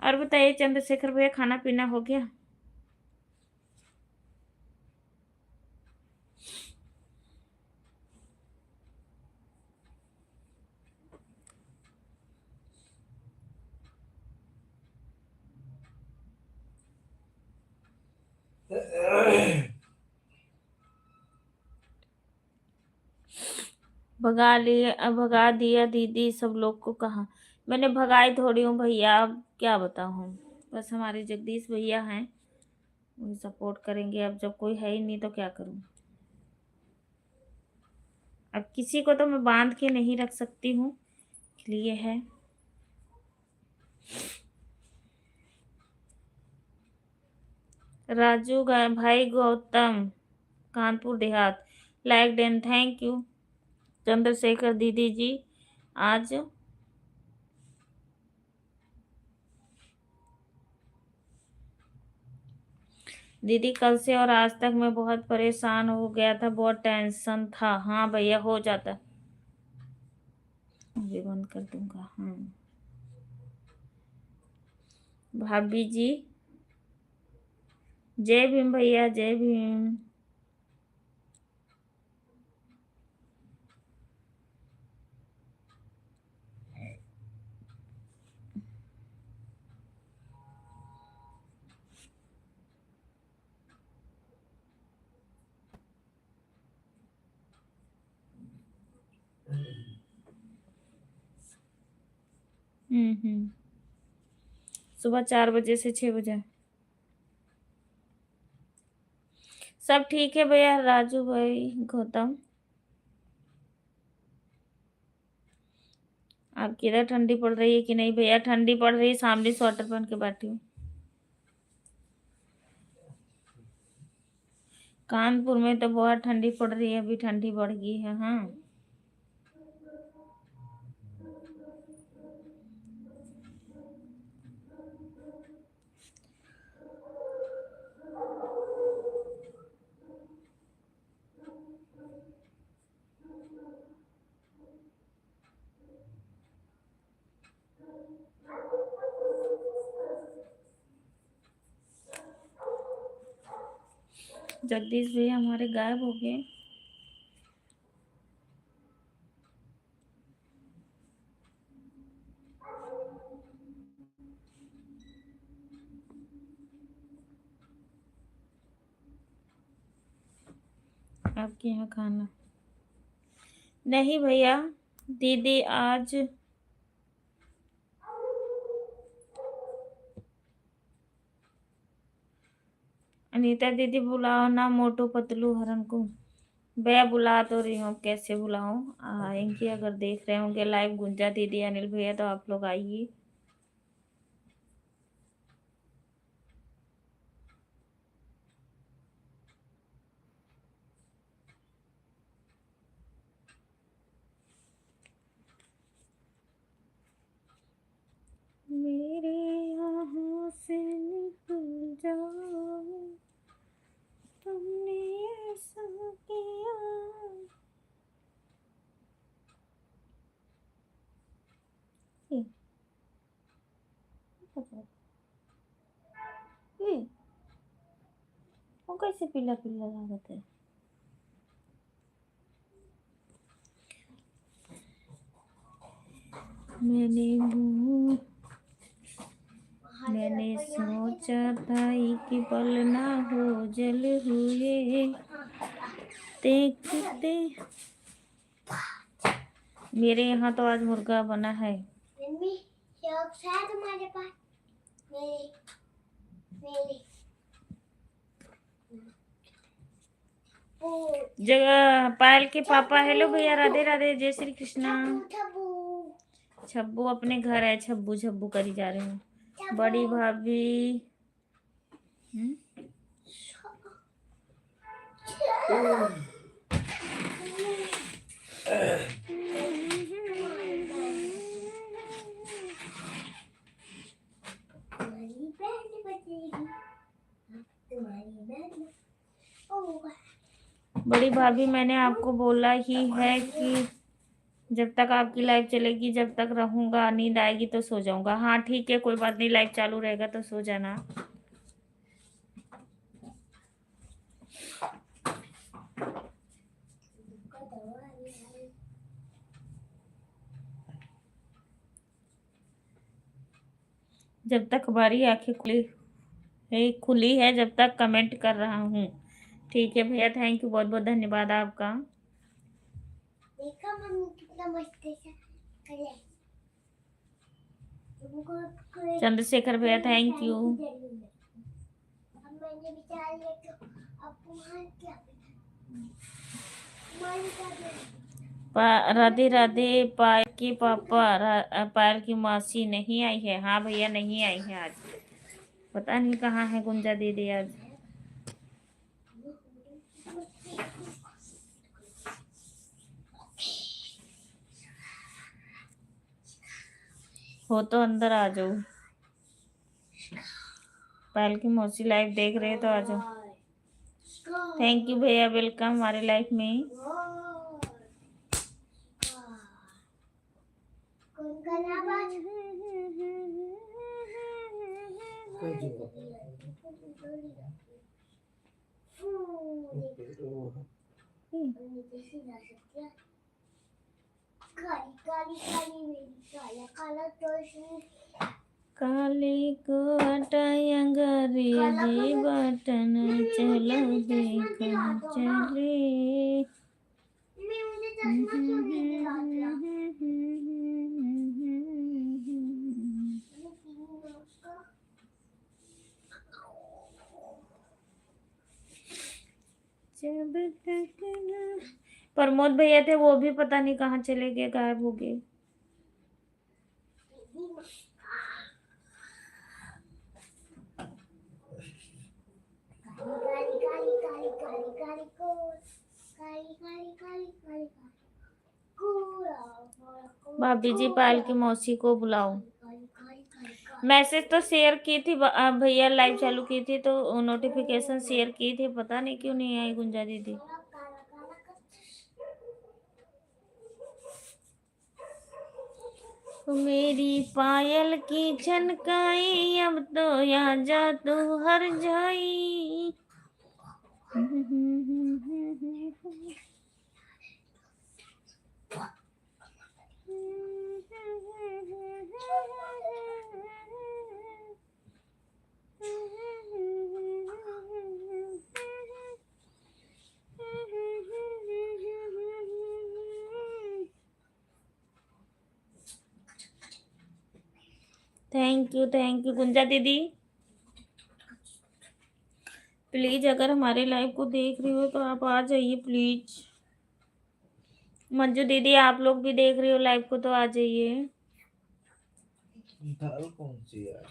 Speaker 1: और बताइए चंद्रशेखर भैया, खाना पीना हो गया? भगा दिया दीदी सब लोग को। कहा मैंने भगाई थोड़ी हूँ भैया, अब क्या बताऊँ। बस हमारे जगदीश भैया हैं, वही सपोर्ट करेंगे। अब जब कोई है ही नहीं तो क्या करूँ। अब किसी को तो मैं बांध के नहीं रख सकती हूँ, इसलिए है। राजू भाई Gautam, Kanpur Dehat, like then, thank you. Chandrashekhar दीदी जी, आज दीदी कल से और आज तक मैं बहुत परेशान हो गया था, बहुत टेंशन था। हाँ भैया हो जाता, अभी बंद कर दूंगा। हाँ भाभी जी, जय भीम भैया, जय भीम। सुबह 4 बजे से 6 बजे। सब ठीक है भैया। राजू भाई गौतम, आपकी इधर ठंडी पड़ रही है कि नहीं? भैया ठंडी पड़ रही है, सामने स्वेटर पहन के बैठी हूँ। कानपुर में तो बहुत ठंडी पड़ रही है, अभी ठंडी बढ़ गई है। हाँ जगदीश भैया हमारे गायब हो गए। आपके यहाँ खाना नहीं भैया। दीदी आज अनीता दीदी बुलाओ ना मोटू पतलू हरन को। भैया बुला तो रही हूँ, कैसे बुलाऊं? आएंगे अगर देख रहे होंगे लाइव गुंजा दीदी अनिल भैया तो आप लोग आइए। मेरे यहाँ से निकल जाओ, तुमने ऐसा किया। ये, ये, वो कैसे पीला पीला लागत है? मैंने सोचा था कि पल ना हो जल हुए देखते। मेरे यहाँ तो आज मुर्गा बना है।
Speaker 3: मम्मी शौक है तुम्हारे पास? मेरे मेरे
Speaker 1: जगह पायल के पापा हेलो भैया, राधे राधे, जय श्री कृष्णा। छब्बू अपने घर है, छब्बू छब्बू करी जा रहे हैं। बड़ी भाभी बड़ी भाभी मैंने आपको बोला ही है कि जब तक आपकी लाइव चलेगी जब तक रहूंगा, नींद आएगी तो सो जाऊंगा। हाँ ठीक है, कोई बात नहीं, लाइव चालू रहेगा तो सो जाना। जब तक हमारी आंखें खुली है जब तक कमेंट कर रहा हूँ। ठीक है भैया, थैंक यू, बहुत बहुत धन्यवाद आपका।
Speaker 3: देखा मम्मी कितना मस्त करे।
Speaker 1: चंद्रशेखर भैया थैंक यू।
Speaker 3: मैंने विचार लिया तो अब तुम्हारा क्या
Speaker 1: राधे राधे। पायल की पापा पायल की मौसी नहीं आई है? हाँ भैया नहीं आई है आज, पता नहीं कहाँ है गुंजा दीदी आज। हो तो अंदर आ जाओ। पायल की मौसी लाइव देख रहे तो आ जाओ। थैंक यू भैया, वेलकम हमारे लाइफ में। काली को हटाई अंग्रेजी बटन, चलो देखो चले। जब तक प्रमोद भैया थे वो भी पता नहीं कहाँ चले गए, गायब हो गए। भाभी जी पायल की मौसी को बुलाओ। मैसेज तो शेयर की थी भैया, लाइव चालू की थी तो नोटिफिकेशन शेयर की थी, पता नहीं क्यों नहीं आई गुंजा दीदी। मेरी पायल की छनकाई अब तो यहाँ जा तू हर जाई। थैंक यू गुंजा दीदी। प्लीज अगर हमारे लाइव को देख रही हो तो आप आ जाइए प्लीज। मंजू दीदी आप लोग भी देख रही हो लाइव को तो आ जाइए।
Speaker 2: दाल कौन सी है?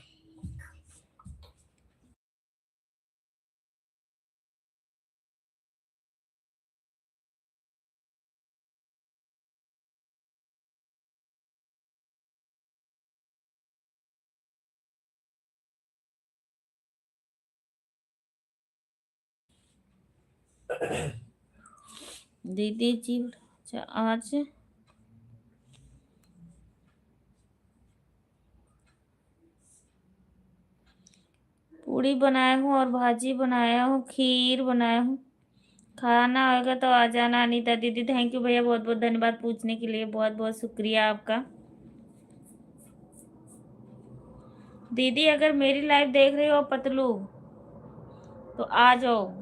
Speaker 1: दीदी जी अच्छा आज पूड़ी बनाया हूँ और भाजी बनाया हूँ, खीर बनाया हूँ। खाना होगा तो आ जाना अनीता दीदी। थैंक यू भैया, बहुत बहुत धन्यवाद पूछने के लिए, बहुत बहुत शुक्रिया आपका। दीदी अगर मेरी लाइव देख रही हो पतलू तो आ जाओ।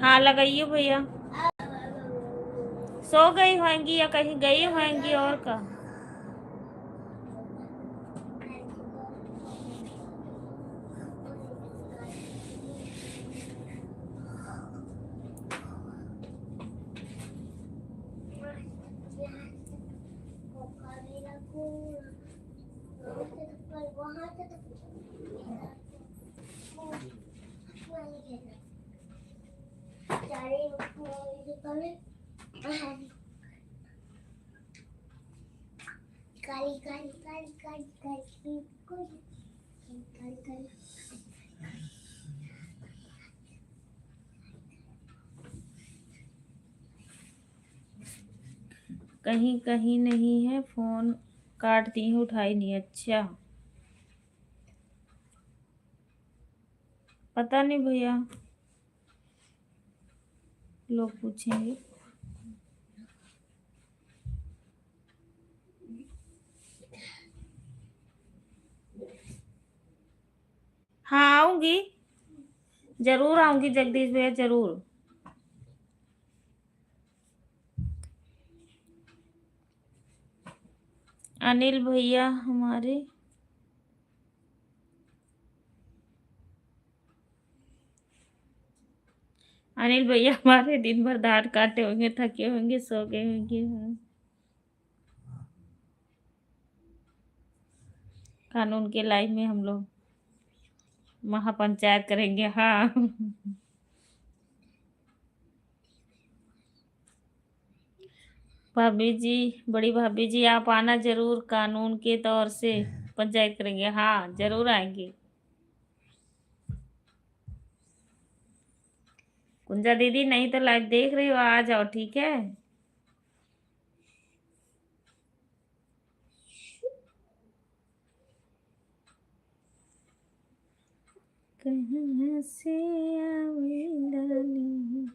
Speaker 1: हाँ लगाइए भैया। सो गई होंगी या कहीं गई होंगी और का।
Speaker 3: काली काली काली काली काली काली काली।
Speaker 1: कहीं कहीं नहीं है, फोन काटती हूँ उठाई नहीं। अच्छा पता नहीं भैया, लोग पूछेंगे। हाँ आऊंगी, जरूर आऊंगी जगदीश भैया जरूर। अनिल भैया हमारे अनिल भैया हमारे दिन भर दाढ़ काटे होंगे, थके होंगे, सो गए होंगे। कानून के लाइव में हम लोग महापंचायत करेंगे। हाँ भाभी जी, बड़ी भाभी जी आप आना जरूर, कानून के तौर से पंचायत करेंगे। हाँ जरूर आएंगे। कुंजा दीदी नहीं तो लाइव देख रही हो, आ जाओ ठीक है। कहाँ से आवे डाली।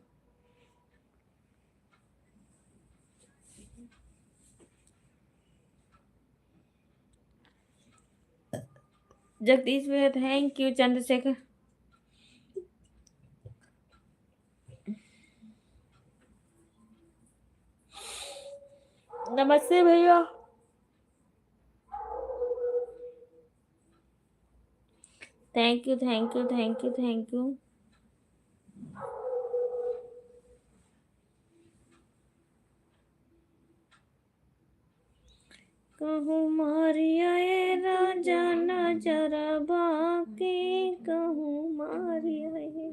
Speaker 1: जगदीश भैया थैंक यू। चंद्रशेखर नमस्ते भैया। Thank you thank you thank you thank you. कहूँ मारिया ए राजा नजरा बाकी, कहूँ मारिया ए,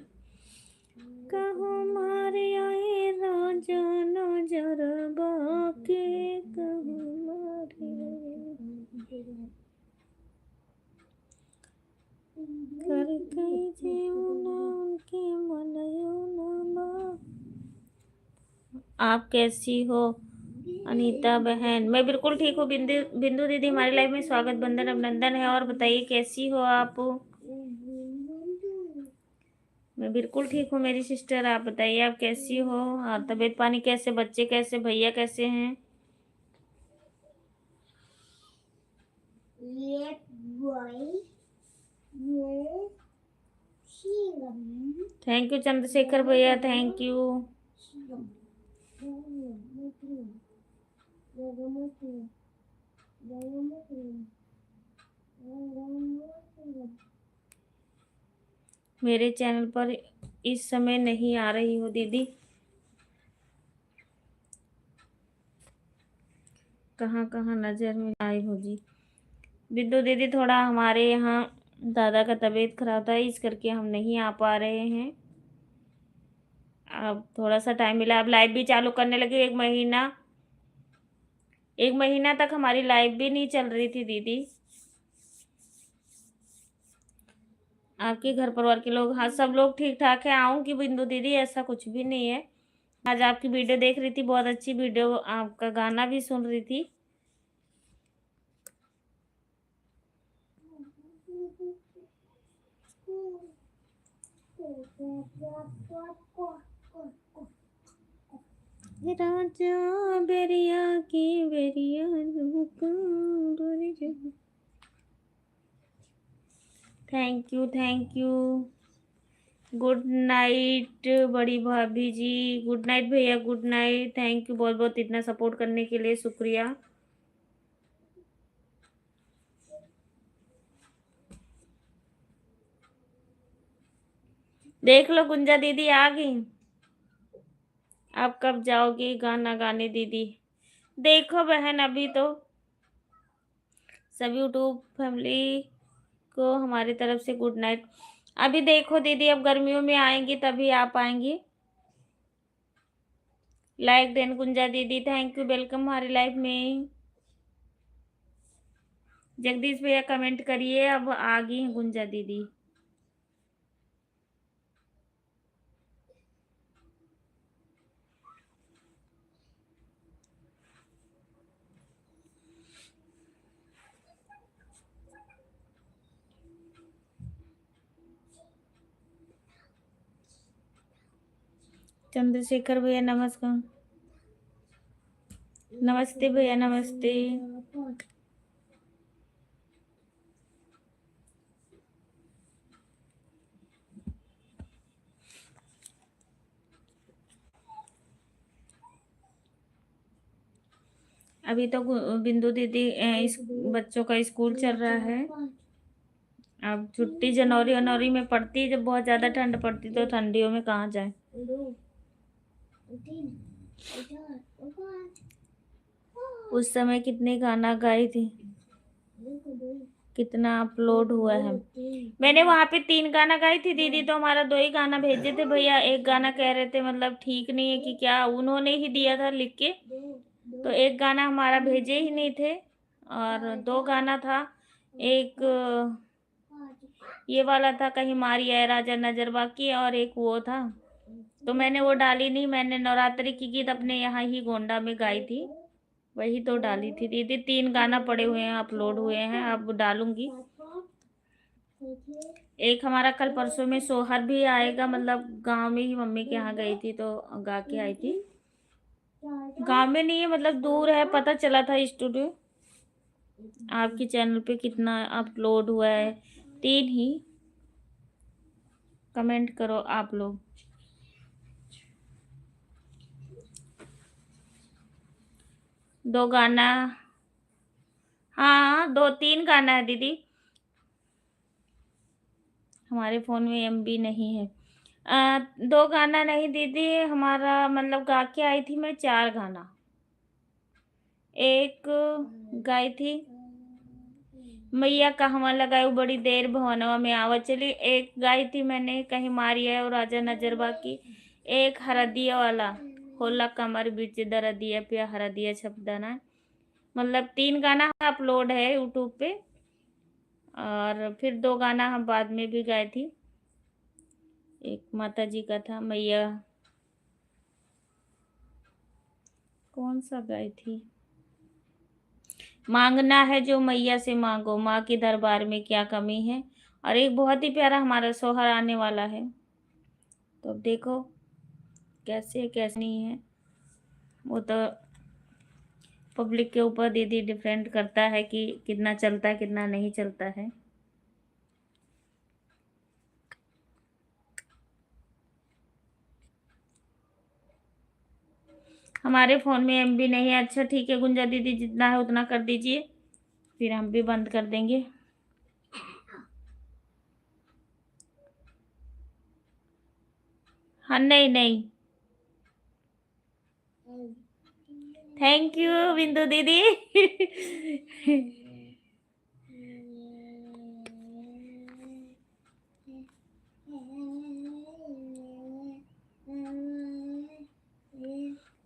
Speaker 1: कहूँ मारिया ए राजा नजरा बाकी, कहूँ मारिया ए। कर कई जीवना उनकी मनयो नमा। आप कैसी हो अनीता बहन, मैं बिल्कुल ठीक हूँ। बिंदु बिंदु दीदी हमारी लाइफ में स्वागत, बंधन, अभिनंदन है। और बताइए कैसी हो आप? मैं बिल्कुल ठीक हूँ मेरी सिस्टर, आप बताइए आप कैसी हो? और तबीयत पानी कैसे, बच्चे कैसे, भैया कैसे हैं?
Speaker 3: ये बॉय ये शीलम
Speaker 1: थैंक यू चंद्रशेखर भैया, थैंक यू।
Speaker 3: शीलम
Speaker 1: मेरे चैनल पर इस समय नहीं आ रही हो दीदी? कहाँ कहाँ नजर में आई हो जी? बिंदु दीदी थोड़ा हमारे यहाँ दादा का तबीयत खराब था, इस करके हम नहीं आ पा रहे हैं। अब थोड़ा सा टाइम मिला, अब लाइव भी चालू करने लगे। एक महीना तक हमारी लाइव भी नहीं चल रही थी दीदी। आपके घर परिवार के लोग? हाँ सब लोग ठीक ठाक है। आऊंगी बिंदु दीदी, ऐसा कुछ भी नहीं है। आज आपकी वीडियो देख रही थी, बहुत अच्छी वीडियो, आपका गाना भी सुन रही थी। राजा बेरिया की बेरिया thank you, thank you. Good night बड़ी भाभी जी, गुड नाइट भैया, गुड नाइट। थैंक यू बहुत बहुत इतना सपोर्ट करने के लिए, शुक्रिया। देख लो गुंजा दीदी आ गई। आप कब जाओगी गाना गाने दीदी? देखो बहन, अभी तो सभी यूट्यूब फैमिली को हमारी तरफ से गुड नाइट। अभी देखो दीदी, अब गर्मियों में आएंगी तभी आ पाएंगी। लाइक देन गुंजा दीदी, थैंक यू, वेलकम हमारी लाइफ में। जगदीश भैया कमेंट करिए, अब आ गई हैं गुंजा दीदी। चंद्रशेखर भैया नमस्कार, नमस्ते भैया, नमस्ते। अभी तो बिंदु दीदी इस बच्चों का स्कूल चल रहा है। अब छुट्टी जनवरी जनवरी में पड़ती है, जब बहुत ज्यादा ठंड पड़ती तो ठंडियों में कहाँ जाए। उस समय कितने गाना गाई थी, कितना अपलोड हुआ है। मैंने वहां पे 3 गाना गाई थी दीदी, तो हमारा 2 ही गाना भेजे थे भैया। एक गाना कह रहे थे मतलब ठीक नहीं है कि क्या, उन्होंने ही दिया था लिख के, तो एक गाना हमारा भेजे ही नहीं थे। और 2 गाना था, एक ये वाला था कहीं मारी है राजा नजरबा की, और एक वो था, तो मैंने वो डाली नहीं। मैंने नवरात्रि की गीत अपने यहाँ ही गोंडा में गाई थी, वही तो डाली थी दीदी। 3 गाना पड़े हुए हैं, अपलोड हुए हैं, अब डालूंगी। एक हमारा कल परसों में सोहर भी आएगा, मतलब गांव में ही मम्मी के यहाँ गई थी तो गा के आई थी। गांव में नहीं है, मतलब दूर है, पता चला था स्टूडियो। आपके चैनल पे कितना अपलोड हुआ है? 3 ही। कमेंट करो आप लोग। दो गाना, हाँ 2-3 गाना है दीदी। हमारे फोन में MB नहीं है। 2 गाना नहीं दीदी, हमारा मतलब गा के आई थी मैं 4 गाना। एक गाई थी मैया कहवा लगाई बड़ी देर भवनवा में आवा चली, एक गाई थी मैंने कहीं मारिया और राजा नजरबा की, एक हरदिया वाला होला कमर बीच दरदिया पे हरदिया छपदाना। मतलब 3 गाना अपलोड है यूट्यूब पे, और फिर 2 गाना हम बाद में भी गाए थी। एक माता जी का था मैया, कौन सा गाई थी? मांगना है जो मैया से मांगो, माँ के दरबार में क्या कमी है। और एक बहुत ही प्यारा हमारा सोहर आने वाला है, तो अब देखो कैसे है कैसे नहीं है, वो तो पब्लिक के ऊपर दीदी डिपेंड करता है कि कितना चलता है कितना नहीं चलता है। हमारे फ़ोन में एमबी नहीं है। अच्छा ठीक है गुंजा दीदी, जितना है उतना कर दीजिए, फिर हम भी बंद कर देंगे। हाँ नहीं नहीं, थैंक यू बिंदु दीदी।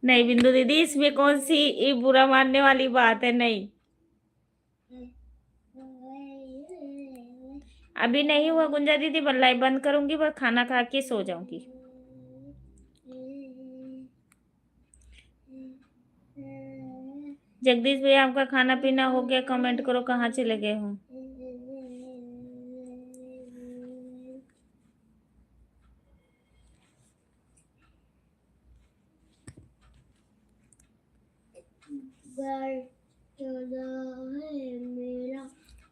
Speaker 1: नहीं बिंदु दीदी, इसमें कौन सी ये बुरा मानने वाली बात है? नहीं, अभी नहीं हुआ गुंजा दीदी, बस लाइव बंद करूंगी, बस खाना खा के सो जाऊंगी। जगदीश भैया आपका खाना पीना हो गया? कमेंट करो कहाँ चले गए हो।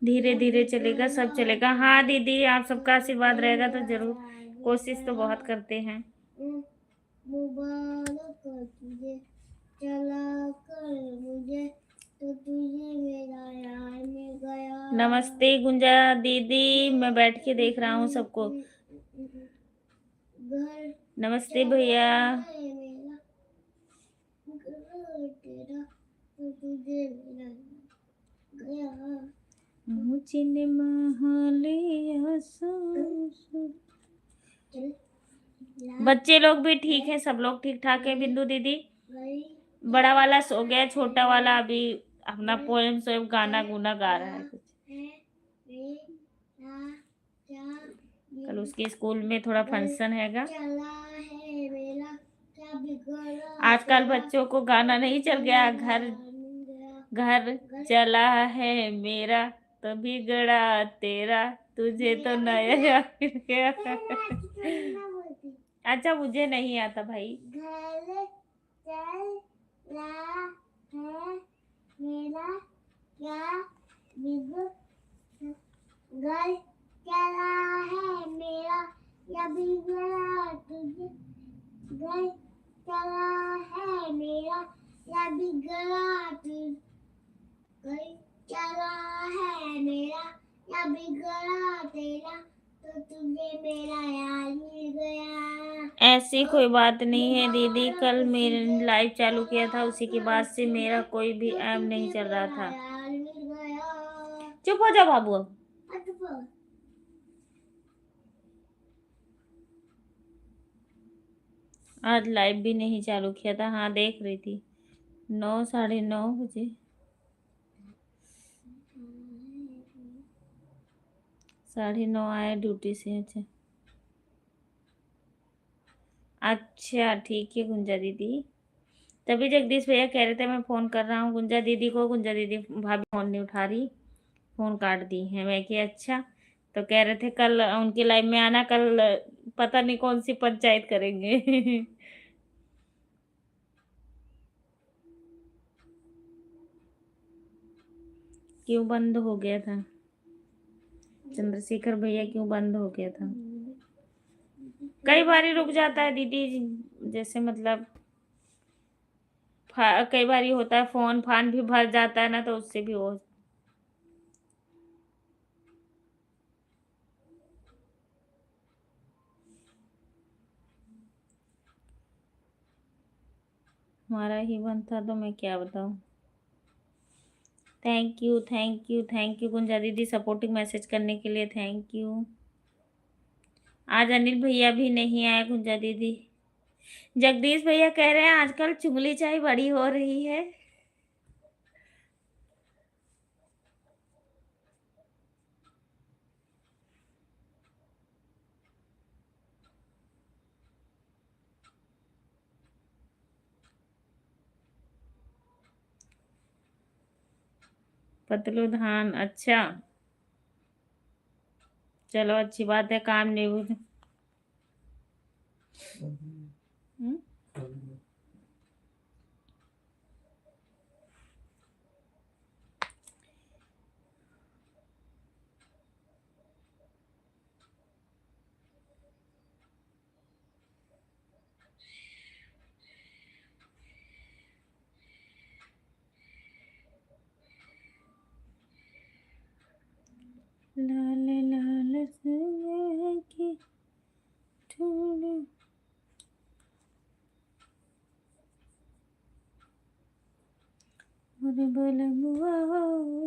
Speaker 1: धीरे धीरे चलेगा, सब चलेगा। हाँ दीदी, आप सबका आशीर्वाद रहेगा तो जरूर, कोशिश तो बहुत करते हैं।
Speaker 3: मुबारक हो तुझे, चला कर मुझे, तो तुझे मेरा यार मिल गया।
Speaker 1: नमस्ते गुंजा दीदी, मैं बैठ के देख रहा हूँ सबको।
Speaker 3: घर
Speaker 1: नमस्ते भैया।
Speaker 3: है मेरा, घर तेरा, तो तुझे मेरा गया।
Speaker 1: मुझे महलिया ससुर। बच्चे लोग भी ठीक है, सब लोग ठीक ठाक है बिंदु दीदी। बड़ा वाला सो गया, छोटा वाला अभी अपना पोएम सोएम गाना गुना गा रहा है कुछ। कल उसके स्कूल में थोड़ा फंक्शन हैगा। आजकल बच्चों को गाना नहीं चल गया, घर घर चला है मेरा तो बिगड़ा तेरा, तुझे तो नया मिल गया। अच्छा मुझे नहीं आता भाई। घर चला है मेरा क्या बिगड़ा, घर चला है मेरा या बिगड़ा तुझे, घर चला है मेरा या बिगड़ा तुझे, घर चला है मेरा या बिगड़ा तेरा, तो तुझे मेरा यार मिल गया। ऐसी कोई बात नहीं है दीदी, कल मेरे लाइव चालू किया था, उसी के बाद से मेरा कोई भी ऐप नहीं चल रहा था। चुप हो जा बाबू अब। आज लाइव भी नहीं चालू किया था। हाँ देख रही थी, 9 साढ़े 9 बजे। साढ़े 9 आए ड्यूटी से। अच्छा अच्छा ठीक है गुंजा दीदी, तभी जगदीश भैया कह रहे थे मैं फ़ोन कर रहा हूँ गुंजा दीदी को। गुंजा दीदी भाभी फ़ोन नहीं उठा रही, फ़ोन काट दी है। मैं कि अच्छा, तो कह रहे थे कल उनकी लाइव में आना, कल पता नहीं कौन सी पंचायत करेंगे। क्यों बंद हो गया था चंद्रशेखर भैया, क्यों बंद हो गया था? कई बार रुक जाता है दीदी, जैसे मतलब कई बार होता है, फोन फान भी भर जाता है ना, तो उससे भी हो। हमारा ही बंद था तो मैं क्या बताऊं। Thank you thank you thank you Gunja दीदी, सपोर्टिंग मैसेज करने के लिए थैंक यू। आज अनिल भैया भी नहीं आए गुंजा दीदी। जगदीश भैया कह रहे हैं आजकल चुगली चाय बड़ी हो रही है। पतलू धान, अच्छा चलो अच्छी बात है, काम नहीं हुई। हम्म? लाल लाल सुने की ठुन और बलमुआ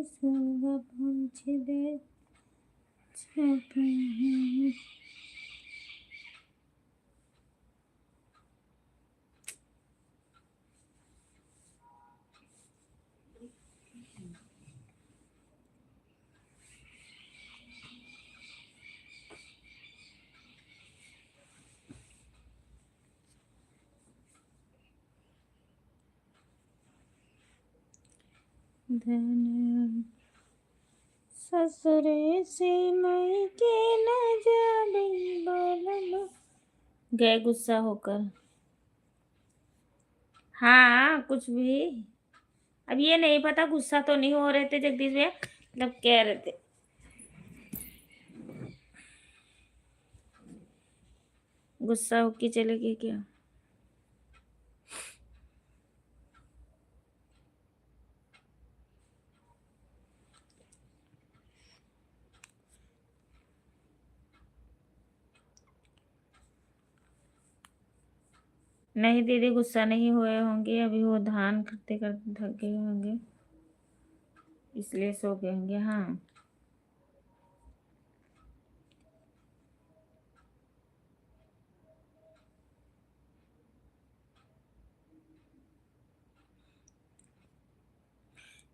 Speaker 1: सुगा पहुँच दे छुपे हैं। धन ससुरे से मायके न जाबे बलमुआ। गए गुस्सा होकर। हाँ कुछ भी। अब ये नहीं पता गुस्सा तो नहीं हो रहे थे जगदीश भैया, मतलब कह रहे थे। गुस्सा होके चले गए क्या? नहीं दीदी गुस्सा नहीं हुए होंगे, अभी वो धान करते करते थक गए होंगे इसलिए सो गए होंगे। हाँ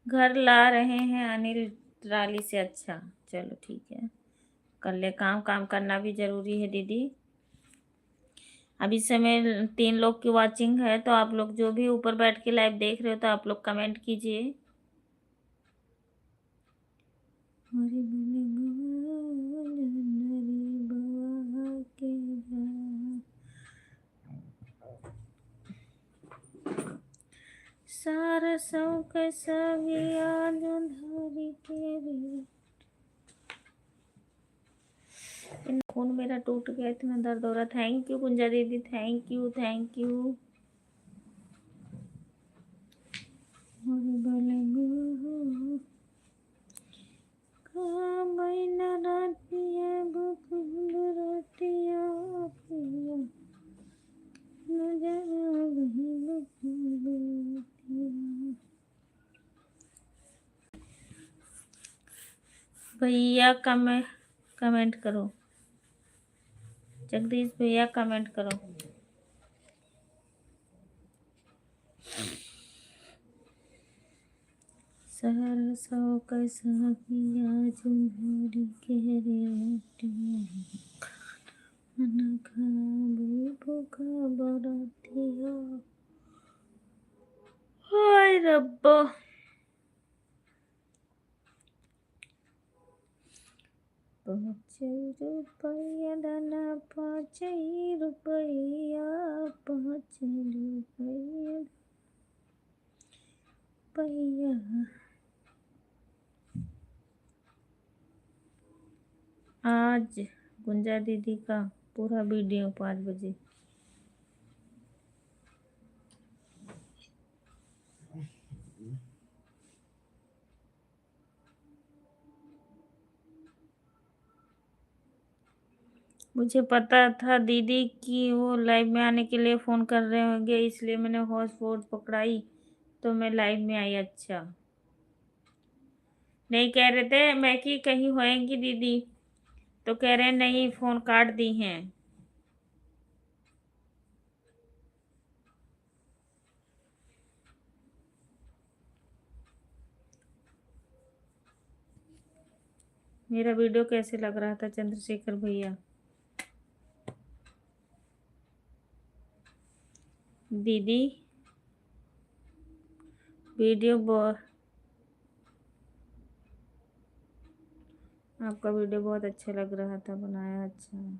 Speaker 1: घर ला रहे हैं अनिल ट्राली से, अच्छा चलो ठीक है, कर ले काम, काम करना भी जरूरी है दीदी। अब इस समय 3 लोग की वॉचिंग है, तो आप लोग जो भी ऊपर बैठ के लाइव देख रहे हो तो आप लोग कमेंट कीजिए। सारा सौ कैसा गया धरी के रे, खून मेरा टूट गया, इतना दर्द हो रहा। थैंक यू कुंजा दीदी, थैंक यू थैंक यू। भैया कमेंट करो, जगदीश भैया कमेंट करो। सहर सौ कैसा पिया जुन्हरी के रे मन खाबे भूखा बरतिया। हाय रब्बा, 5 रुपया दाना, 5 रुपया, 5 रुपया पैया। आज गुंजा दीदी का पूरा वीडियो 5 बजे। मुझे पता था दीदी कि वो लाइव में आने के लिए फ़ोन कर रहे होंगे, इसलिए मैंने हॉटस्पॉट पकड़ाई तो मैं लाइव में आई। अच्छा नहीं कह रहे थे मैं कि कहीं होएंगी दीदी, तो कह रहे हैं नहीं फ़ोन काट दी हैं। मेरा वीडियो कैसे लग रहा था चंद्रशेखर भैया? दीदी वीडियो आपका वीडियो बहुत अच्छा लग रहा था, बनाया अच्छा है।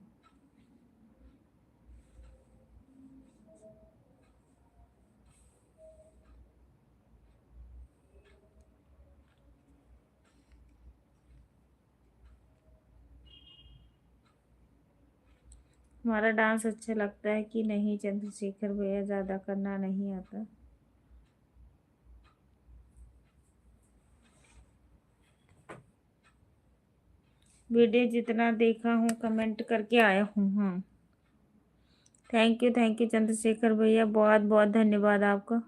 Speaker 1: हमारा डांस अच्छा लगता है कि नहीं चंद्रशेखर भैया? ज़्यादा करना नहीं आता। वीडियो जितना देखा हूँ कमेंट करके आया हूँ। हाँ, थैंक यू चंद्रशेखर भैया, बहुत बहुत धन्यवाद आपका।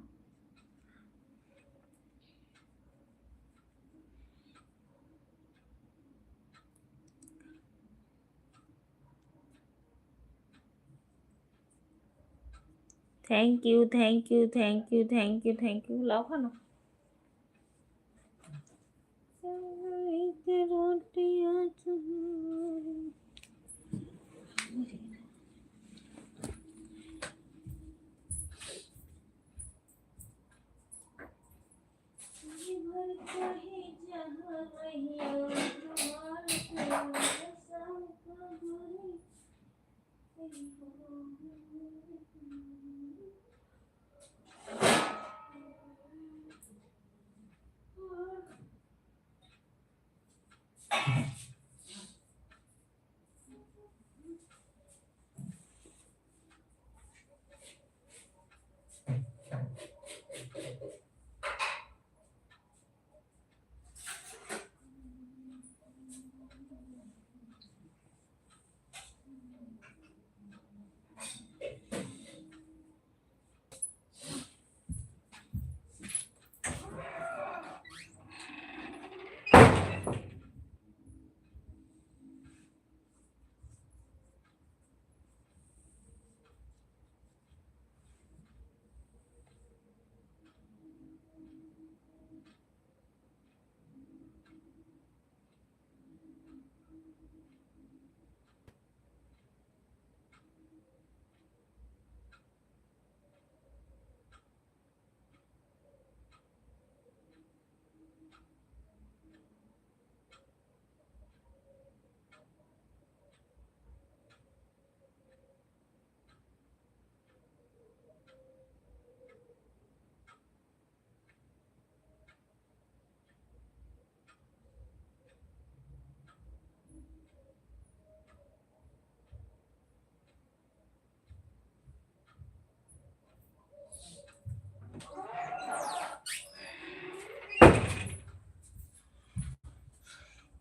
Speaker 1: Thank you. लाओ खाना। रोटियां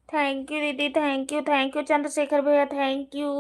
Speaker 1: थैंक यू दीदी, थैंक यू चंद्रशेखर भैया, थैंक यू।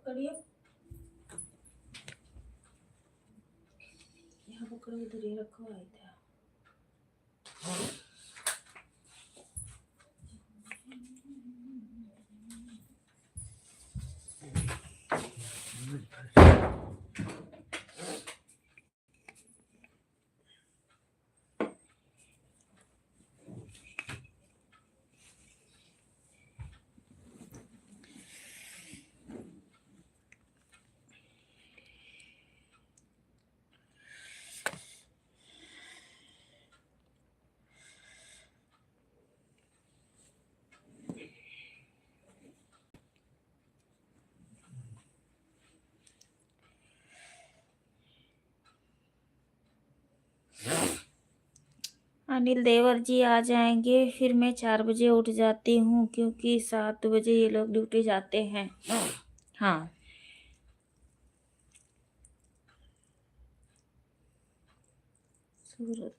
Speaker 1: पकड़िए, यहाँ पकड़ो, इधर ही रखो, आई था। अनिल देवर जी आ जाएंगे, फिर मैं 4 बजे उठ जाती हूँ क्योंकि 7 बजे ये लोग ड्यूटी जाते हैं। हाँ, सूरत,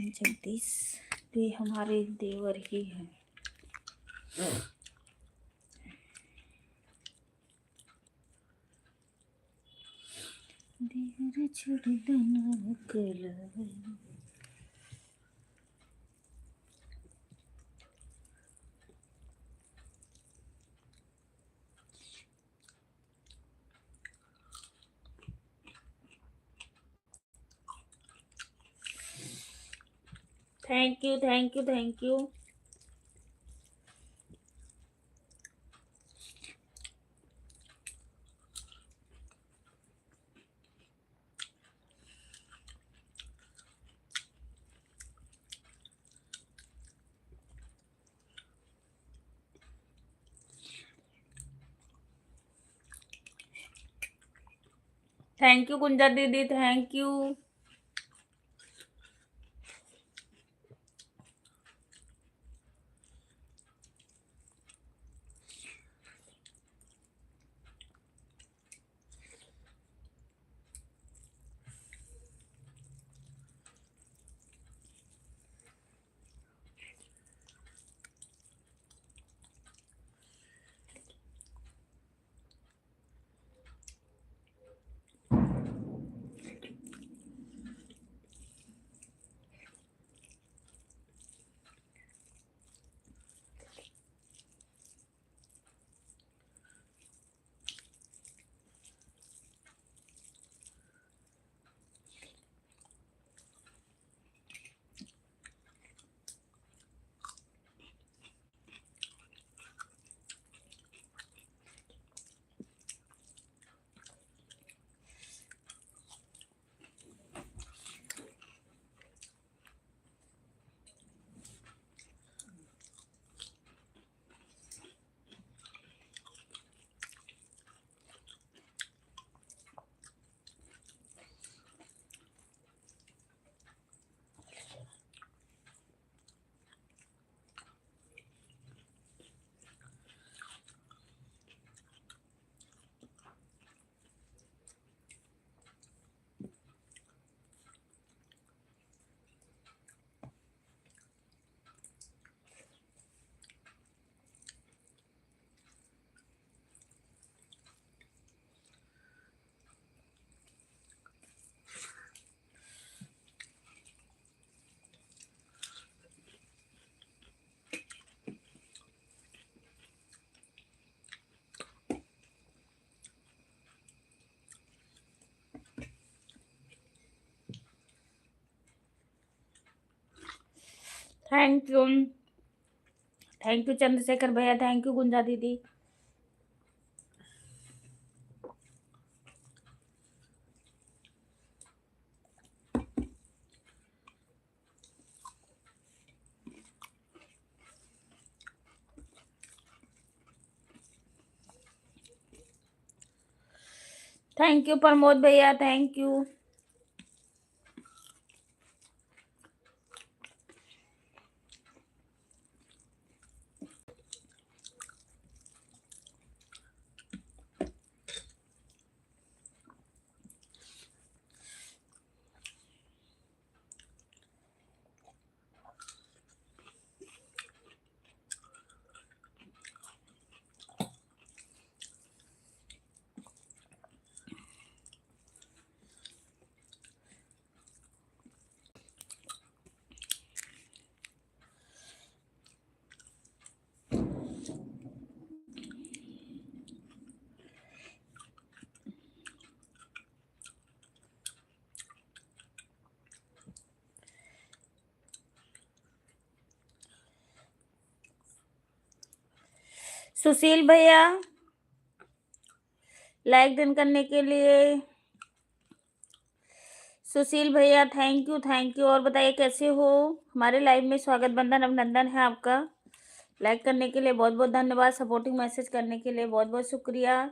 Speaker 1: जगदीश भी हमारे देवर ही हैं। देवर छोड़ देना कलवे। Thank you, thank you, thank you. Thank you Gunja दीदी, thank you. Thank you, thank you Chandrashekhar भैया, थैंक यू गुंजा दीदी। थैंक यू प्रमोद भैया, थैंक यू। सुशील भैया लाइक डन करने के लिए। सुशील भैया थैंक यू। और बताइए कैसे हो? हमारे लाइव में स्वागत बंधन अभिनंदन है आपका। लाइक करने के लिए बहुत बहुत धन्यवाद। सपोर्टिंग मैसेज करने के लिए बहुत बहुत शुक्रिया।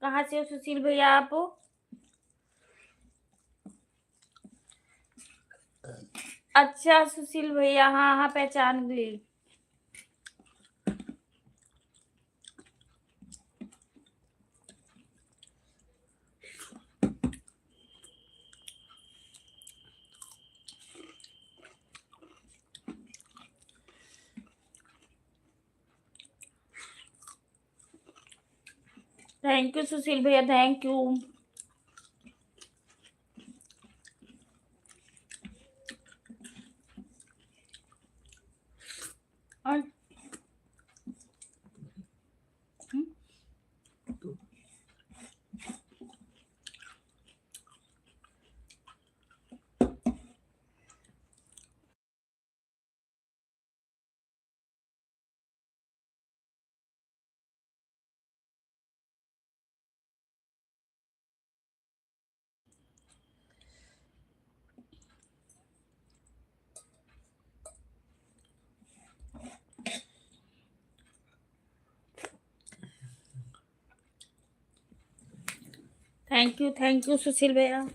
Speaker 1: कहाँ से हो सुशील भैया आप? अच्छा सुशील भैया, हाँ हाँ पहचान गई। थैंक यू सुशील भैया, थैंक यू। और थैंक यू सुशील भैया।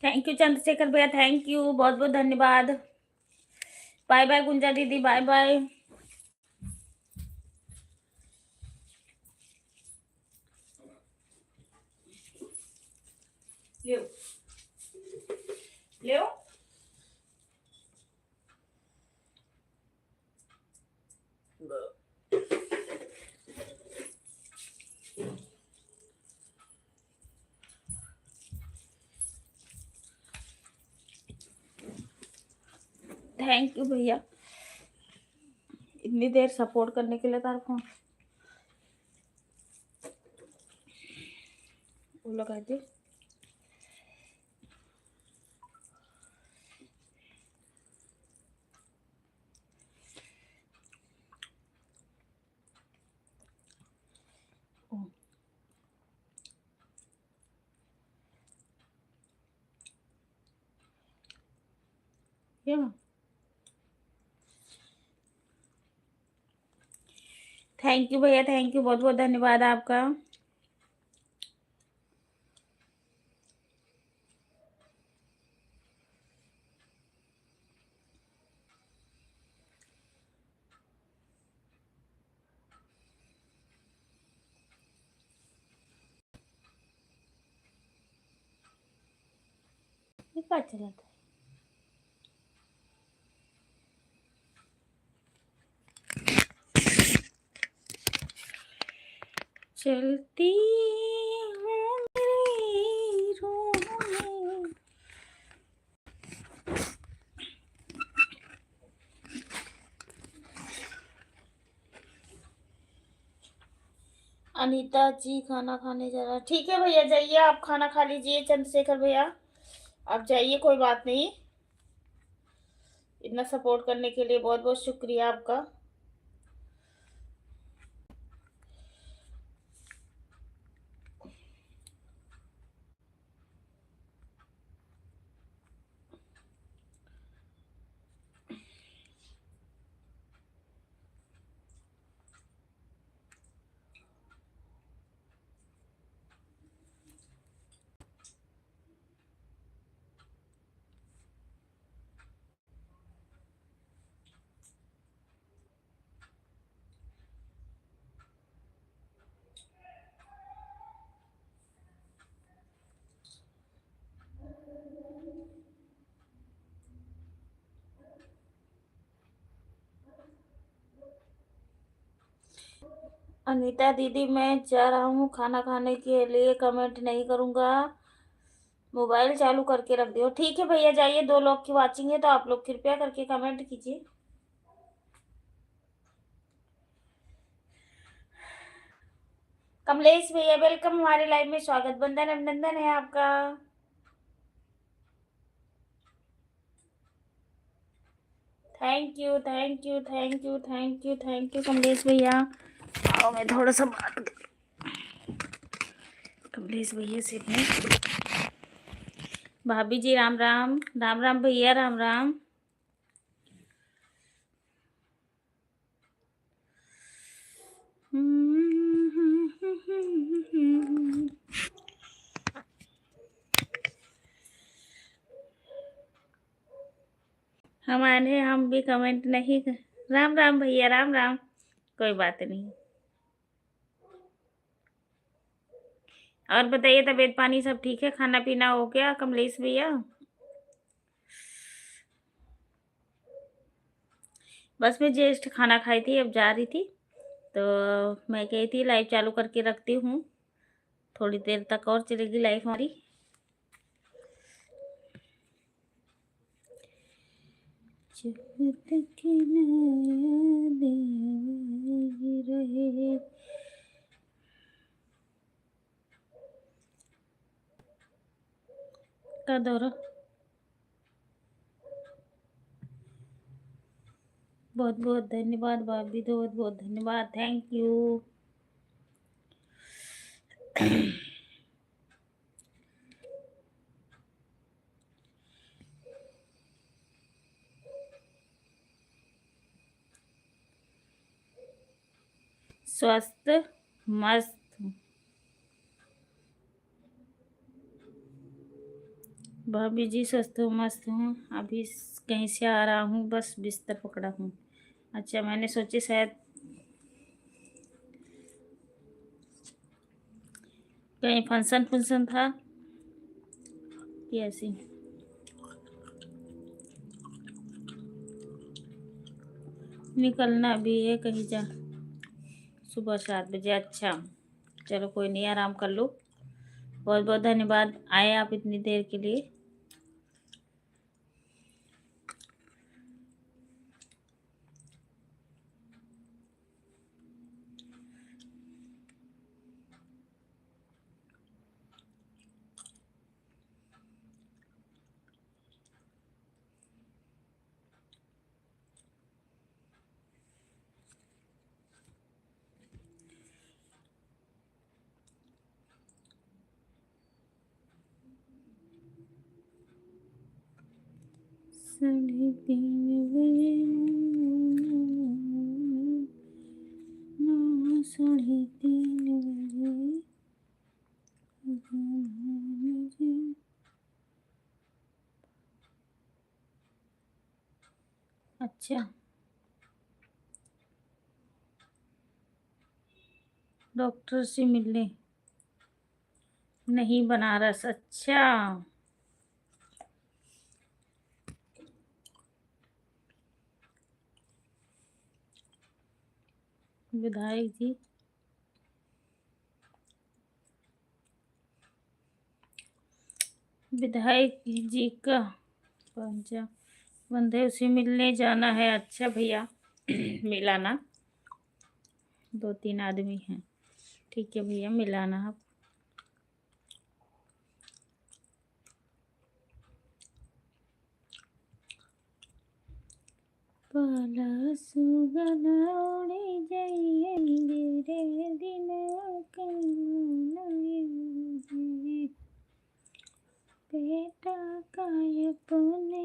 Speaker 1: थैंक यू चंद्रशेखर भैया, थैंक यू, बहुत बहुत धन्यवाद। बाय बाय गुंजा दीदी, बाय बाय। ले थैंक यू भैया, इतनी देर सपोर्ट करने के लिए तार फोन। वो लगा दे। क्या? थैंक यू भैया, थैंक यू, बहुत बहुत धन्यवाद आपका। ये क्या चला था? चलती हूँ मेरी रूह में। अनीता जी खाना खाने जा रहा। ठीक है भैया, जाइए आप खाना खा लीजिए। चंद्रशेखर भैया आप जाइए, कोई बात नहीं। इतना सपोर्ट करने के लिए बहुत बहुत शुक्रिया आपका। अनीता दीदी मैं जा रहा हूँ खाना खाने के लिए, कमेंट नहीं करूँगा, मोबाइल चालू करके रख दियो। ठीक है भैया, जाइए। 2 लोग की वाचिंग है तो आप लोग कृपया करके कमेंट कीजिए। कमलेश भैया वेलकम हमारे लाइव में, स्वागत, बंधन अभिनंदन है आपका। Thank you, thank you, thank you, thank you, thank you Kamlesh भैया। आओ मैं थोड़ा सा बात कमलेश भैया से भी। भाभी जी राम राम, राम राम भैया, राम राम। हमारे हम भी कमेंट नहीं कर। राम राम भैया, राम राम। कोई बात नहीं। और बताइए, तबीयत पानी सब ठीक है? खाना पीना हो गया कमलेश भैया? बस मैं जस्ट खाना खाई थी, अब जा रही थी तो मैं कही थी लाइव चालू करके रखती हूँ, थोड़ी देर तक और चलेगी लाइव हमारी। रहे का दौरा। बहुत बहुत धन्यवाद भाभी, बहुत बहुत धन्यवाद, थैंक यू। स्वस्थ मस्त हूँ। भाभी जी स्वस्थ हूँ, मस्त हूँ। अभी कहीं से आ रहा हूँ, बस बिस्तर पकड़ा हूँ। अच्छा, मैंने सोची शायद कहीं फंक्शन फंक्शन था कि ऐसी। निकलना भी है कहीं जा, सुबह 7 बजे। अच्छा चलो कोई नहीं, आराम कर लो। बहुत बहुत धन्यवाद आए आप इतनी देर के लिए। बजे 9 3:30 बजे। अच्छा, डॉक्टर से मिलने नहीं बनारस। अच्छा, विधायक जी का पंजा बंद है, उसे मिलने जाना है। अच्छा भैया मिलाना, 2-3 आदमी हैं। ठीक है भैया, मिलाना आप। पाला सुगन उड़ी जाइए रे दिन बेटा काय अपने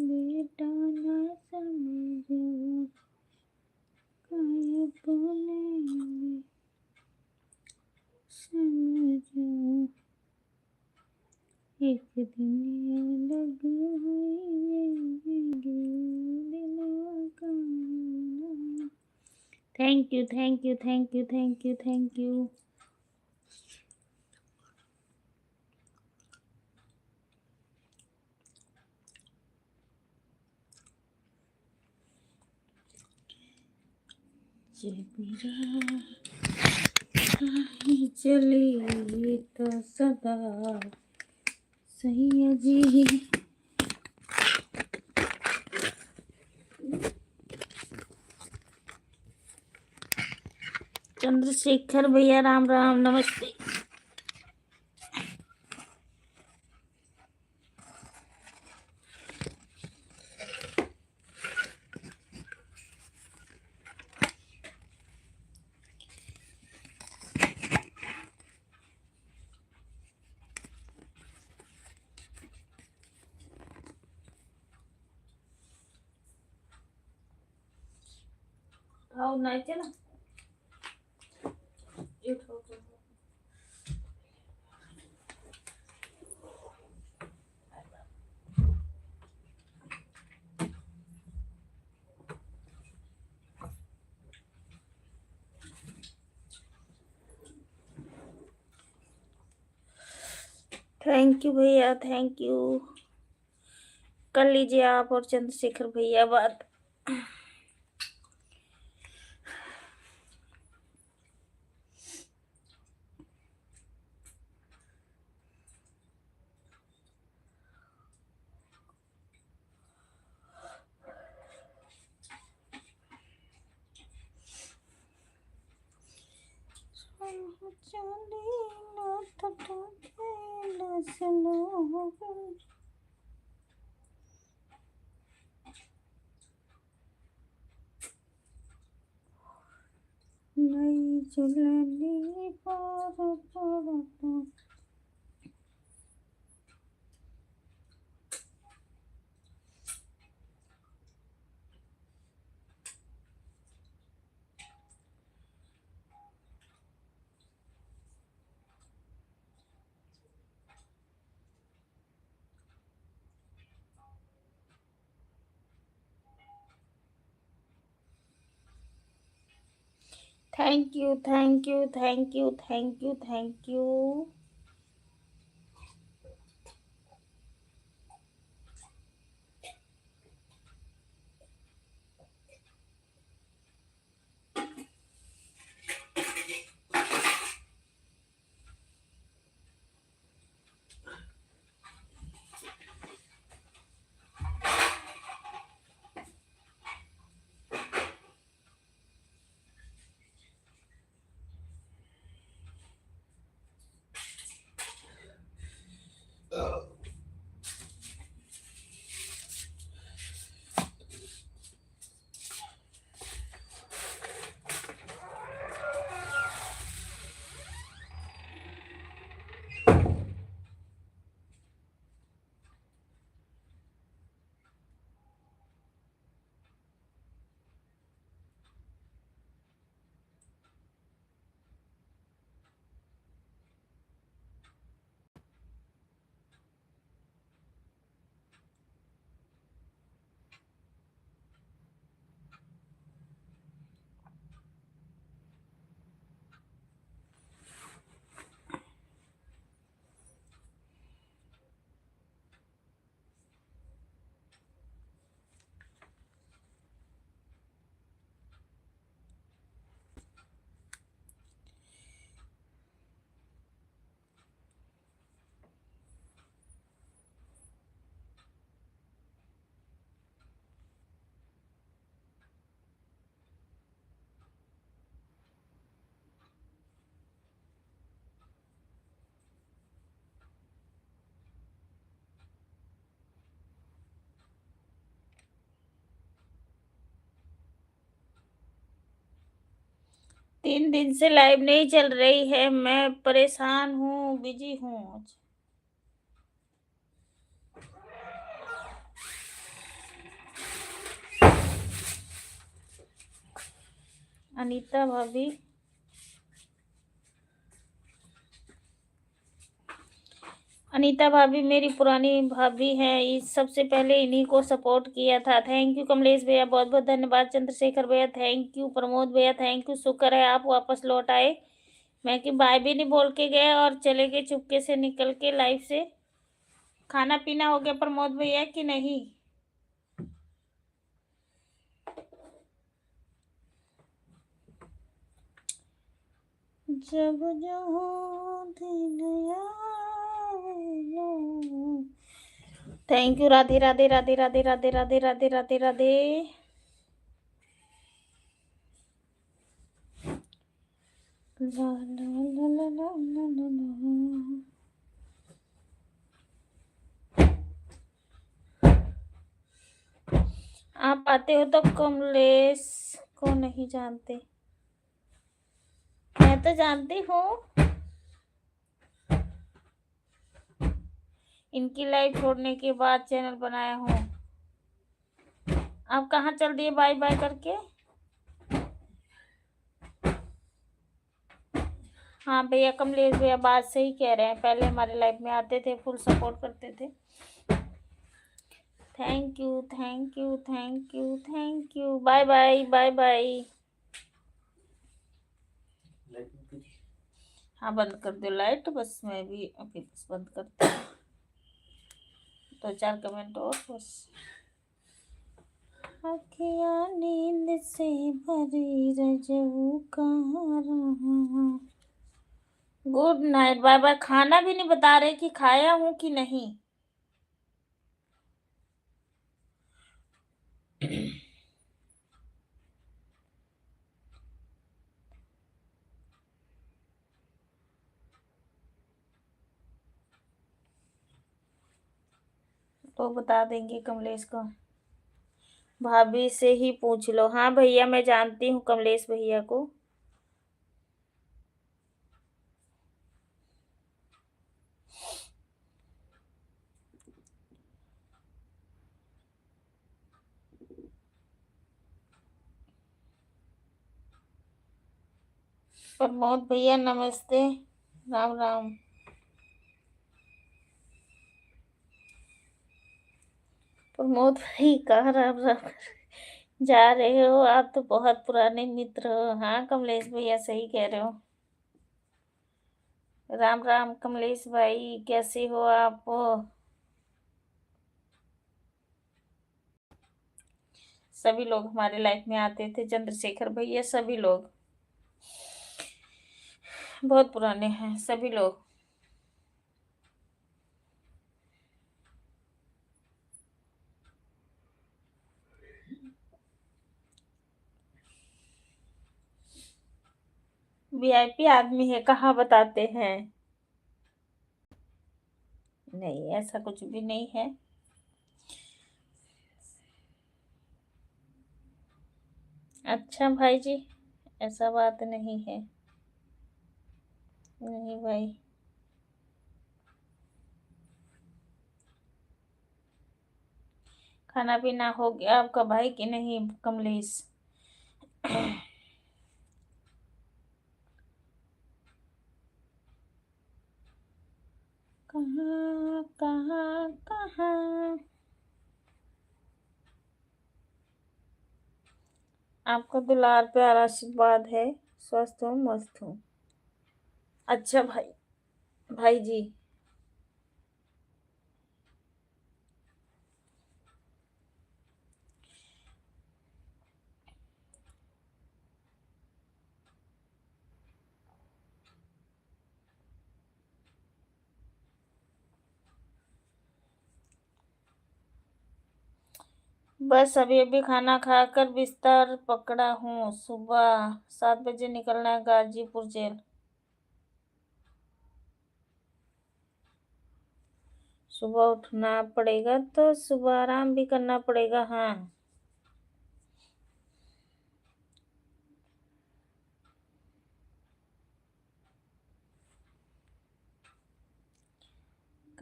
Speaker 1: बेटा ना समझो, काय अपने समझो, एक दिन लग thank you, thank you, thank you, thank you, thank you. चली तो सदा सैया जी। चंद्रशेखर भैया राम राम, नमस्ते। आओ नहीं चला थैंक यू भैया, थैंक यू। कर लीजिए आप और चंद्रशेखर भैया बात। नहीं चलनी पार पड़ता। Thank you, thank you, thank you, thank you, thank you. 3 दिन से लाइव नहीं चल रही है, मैं परेशान हूँ, बिजी हूँ। अनीता भाभी, अनीता भाभी मेरी पुरानी भाभी हैं, इस सबसे पहले इन्हीं को सपोर्ट किया था। थैंक यू कमलेश भैया, बहुत बहुत धन्यवाद। चंद्रशेखर भैया थैंक यू। प्रमोद भैया थैंक यू। शुक्र है आप वापस लौट आए। मैं कि बाय भी नहीं बोल के गए और चले गए चुपके से निकल के लाइव से। खाना पीना हो गया प्रमोद भैया कि नहीं? जब जो दिन थैंक यू। राधे राधे राधे राधे राधे राधे राधे राधे राधे। ला ला ला ला ला ला ला ला। आप आते हो तो कमलेश को नहीं जानते? मैं तो जानती हूँ, इनकी लाइव छोड़ने के बाद चैनल बनाया हूँ। आप कहाँ चल दिए बाय बाय करके? हाँ भैया, कमलेश भैया बात सही कह रहे हैं, पहले हमारे लाइफ में आते थे, फुल सपोर्ट करते थे। Thank you thank you thank you thank you. Bye bye bye bye. हाँ बंद कर दो लाइट, बस मैं भी अभी बस बंद करती हूँ। 2-4 कमेंट और बस। अखियाँ नींद से भरी रजऊ कहाँ रहा। Good night, bye bye. खाना भी नहीं बता रहे कि खाया हूँ कि नहीं। तो बता देंगे कमलेश को। भाभी से ही पूछ लो। हाँ भैया, मैं जानती हूँ कमलेश भैया को। प्रमोद भैया नमस्ते, राम राम। प्रमोद भाई कहाँ राम राम जा रहे हो? आप तो बहुत पुराने मित्र हो। हाँ कमलेश भैया सही कह रहे हो। राम राम कमलेश भाई, कैसे हो आप? सभी लोग हमारे लाइफ में आते थे, चंद्रशेखर भैया, सभी लोग बहुत पुराने हैं सभी लोग। वीआईपी आदमी है, कहाँ बताते हैं। नहीं ऐसा कुछ भी नहीं है। अच्छा भाई जी, ऐसा बात नहीं है। नहीं भाई। खाना पीना हो गया आपका भाई कि नहीं कमलेश? कहाँ कहाँ कहाँ? आपका दुलार प्यारा आशीर्वाद है, स्वस्थ हूँ मस्त हूँ। अच्छा भाई, भाई जी। बस अभी अभी खाना खाकर बिस्तर पकड़ा हूँ। सुबह 7 बजे निकलना है गाजीपुर जेल। सुबह उठना पड़ेगा तो सुबह आराम भी करना पड़ेगा। हाँ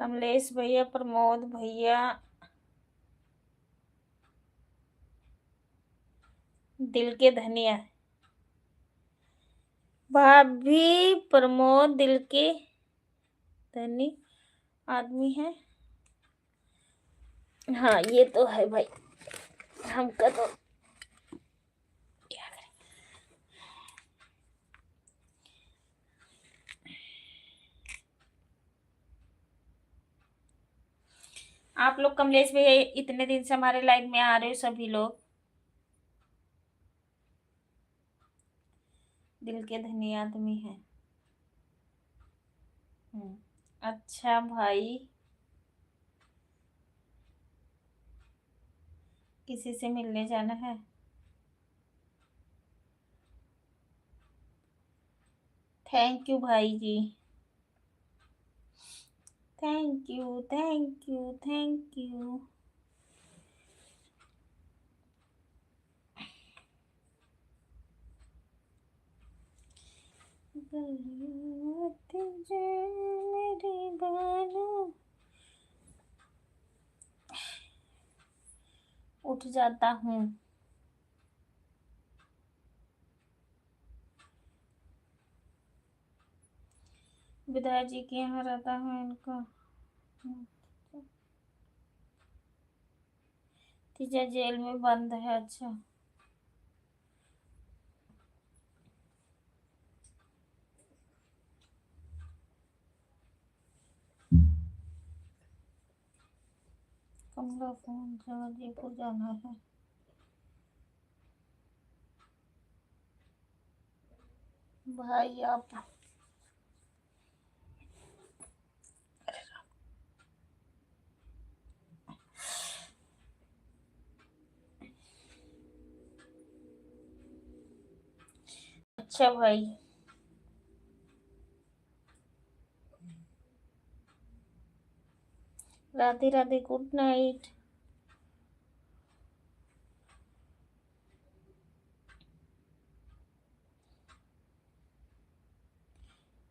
Speaker 1: कमलेश भैया, प्रमोद भैया, दिल के धनिया, भाभी प्रमोद दिल के धनी आदमी है। हाँ ये तो है भाई, हमका तो क्या करें। आप लोग कमलेश भैया इतने दिन से हमारे लाइव में आ रहे हो सभी लोग, दिल के धनी आदमी है। अच्छा भाई, किसी से मिलने जाना है? थैंक यू भाई जी, thank you thank you thank you. मेरी बानों उठ जाता हूँ। विधायक जी के यहाँ रहता हूँ इनका तीजा जेल में बंद है। अच्छा कमला फोन जयपुर जाना है। भाई आप अच्छा भाई, राधे राधे, गुड नाइट।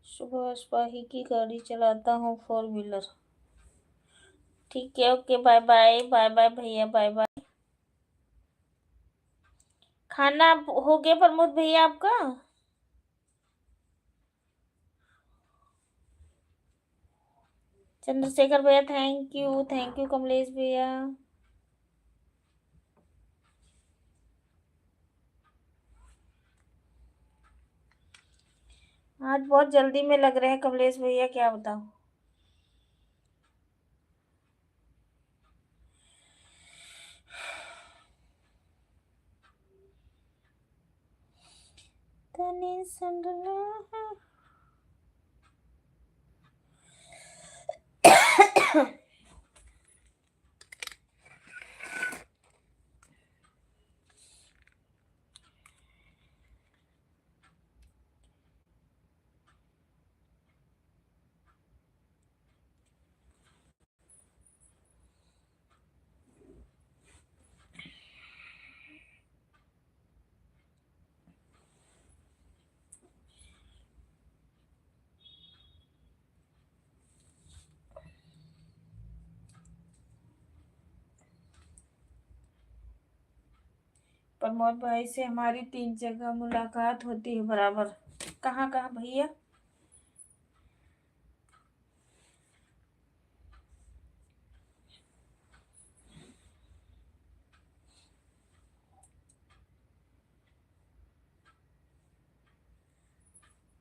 Speaker 1: सुबह सिपाही की गाड़ी चलाता हूँ, 4 व्हीलर। ठीक है, okay, bye bye, bye bye भैया, बाय बाय। खाना हो गया प्रमोद भैया आपका? चंद्रशेखर भैया थैंक यू कमलेश भैया। आज बहुत जल्दी में लग रहे हैं कमलेश भैया, क्या बताऊं। तनी सुन लो प्रमोद भाई से हमारी 3 जगह मुलाकात होती है बराबर। कहाँ कहाँ भैया?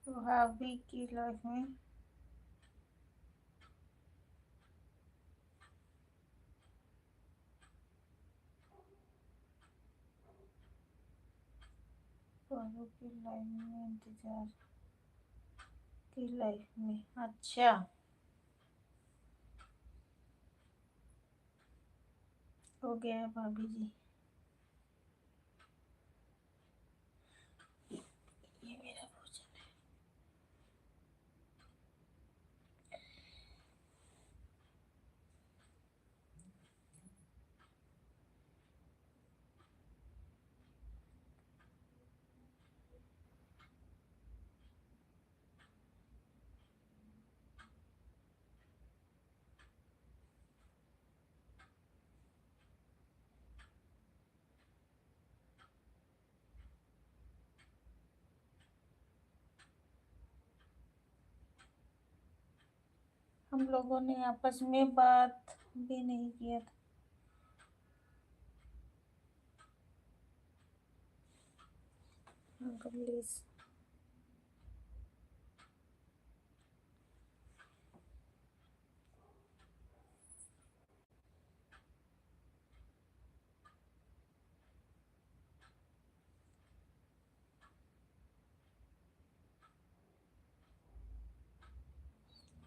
Speaker 1: भाभी की लाइफ में बाबू की लाइफ में इंतजार की लाइफ में। अच्छा हो गया है भाभी जी। ये मेरा भोजन है। हम लोगों ने आपस में बात भी नहीं किया था। कमलेश,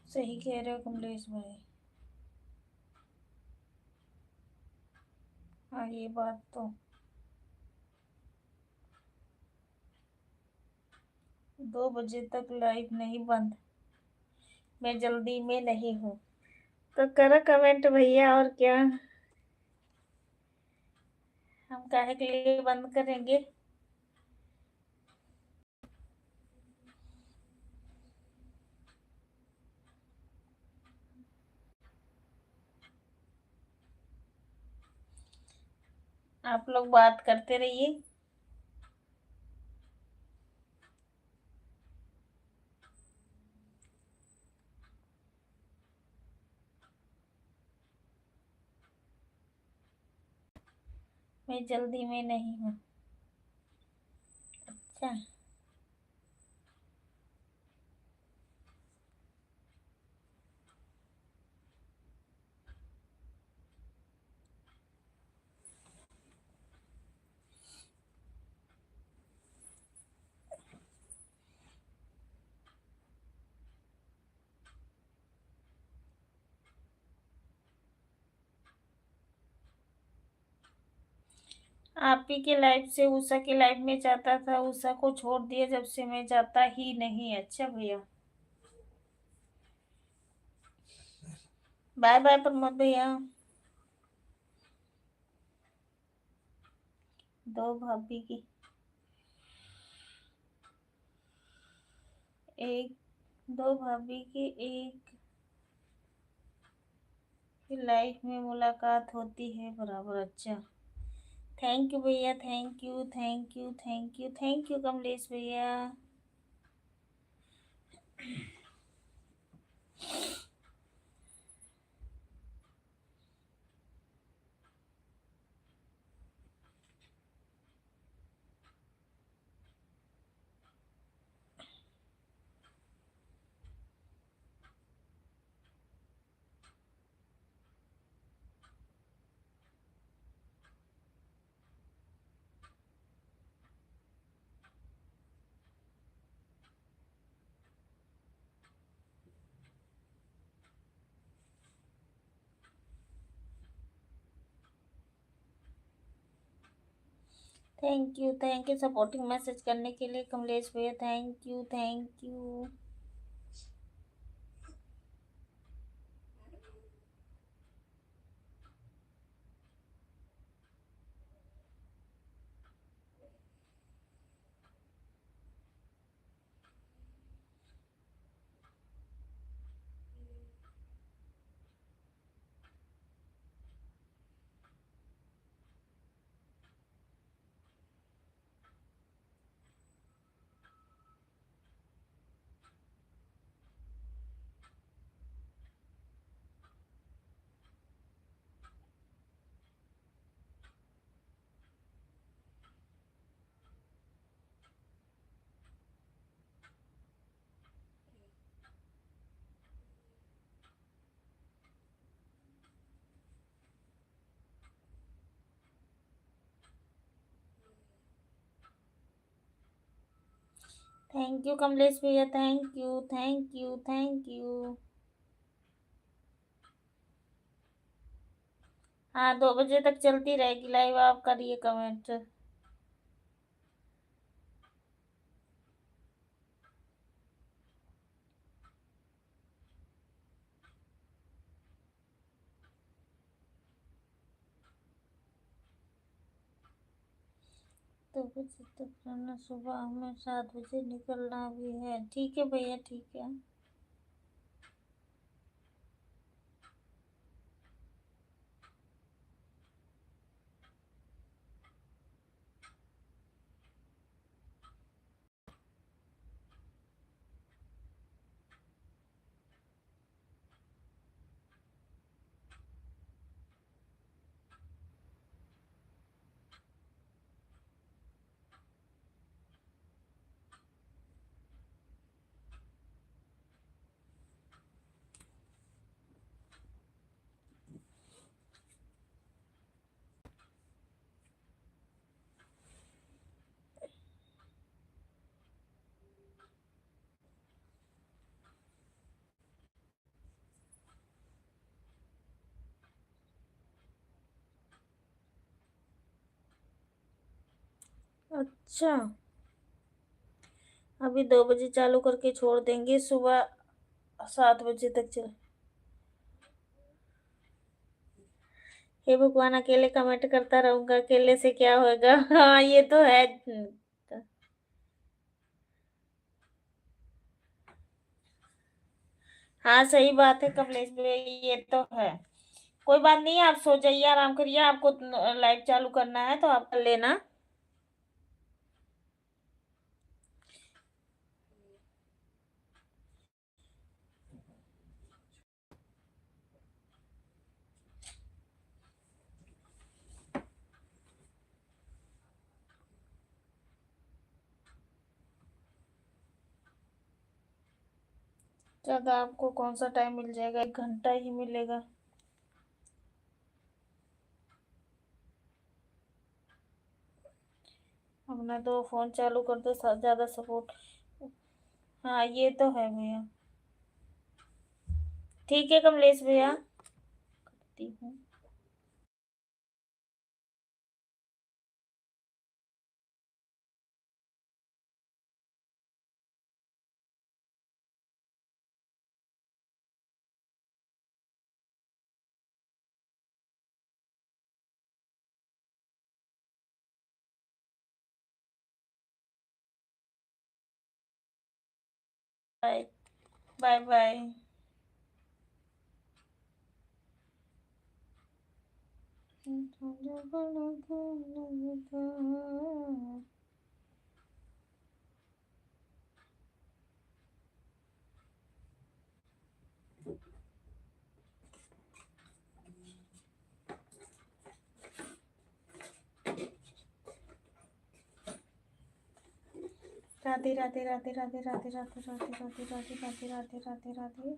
Speaker 1: सही कह रहे हो कमलेश भाई। हाँ, ये बात तो 2 बजे तक लाइव नहीं बंद, मैं जल्दी में नहीं हूँ। तो करो कमेंट भैया, और क्या, हम काहे के लिए बंद करेंगे। आप लोग बात करते रहिए। मैं जल्दी में नहीं हूँ। अच्छा, आप ही के लाइफ से उषा के लाइफ में जाता था, उषा को छोड़ दिया जब से मैं जाता ही नहीं। अच्छा भैया, बाय बाय प्रमोद भैया। दो भाभी की एक दो भाभी की एक ही लाइफ में मुलाकात होती है बराबर। अच्छा, थैंक यू भैया, thank you thank you thank you thank you Kamlesh भैया। थैंक यू सपोर्टिंग मैसेज करने के लिए कमलेश भैया, thank you thank you. Thank you Kamlesh भैया, thank you thank you thank you. हाँ, 2 बजे तक चलती रहेगी लाइव, आप करिए कमेंट। तो बजे तक रहना, सुबह हमें 7 बजे निकलना भी है। ठीक है भैया, ठीक है। अच्छा, अभी 2 बजे चालू करके छोड़ देंगे, सुबह 7 बजे तक चल। हे भगवान, अकेले कमेंट करता रहूंगा, अकेले से क्या होगा? हाँ, ये तो है। हाँ, सही बात है कमलेश भाई, ये तो है। कोई बात नहीं, आप सो जाइए, आराम करिए, आपको लाइव चालू करना है तो आप कर लेना। ज्यादा आपको कौन सा टाइम मिल जाएगा, 1 घंटा ही मिलेगा। अपना तो फोन चालू कर दो, ज्यादा सपोर्ट। हाँ, ये तो है भैया। ठीक है कमलेश भैया, करती हूँ। Bye bye bye. Radhe Radhe Radhe Radhe Radhe Radhe Radhe Radhe Radhe Radhe Radhe Radhe Radhe.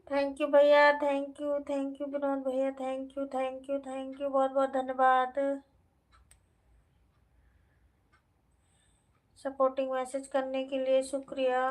Speaker 1: Thank you भैया, थैंक यू विनोद भैया, थैंक यू बहुत बहुत धन्यवाद सपोर्टिंग मैसेज करने के लिए, शुक्रिया।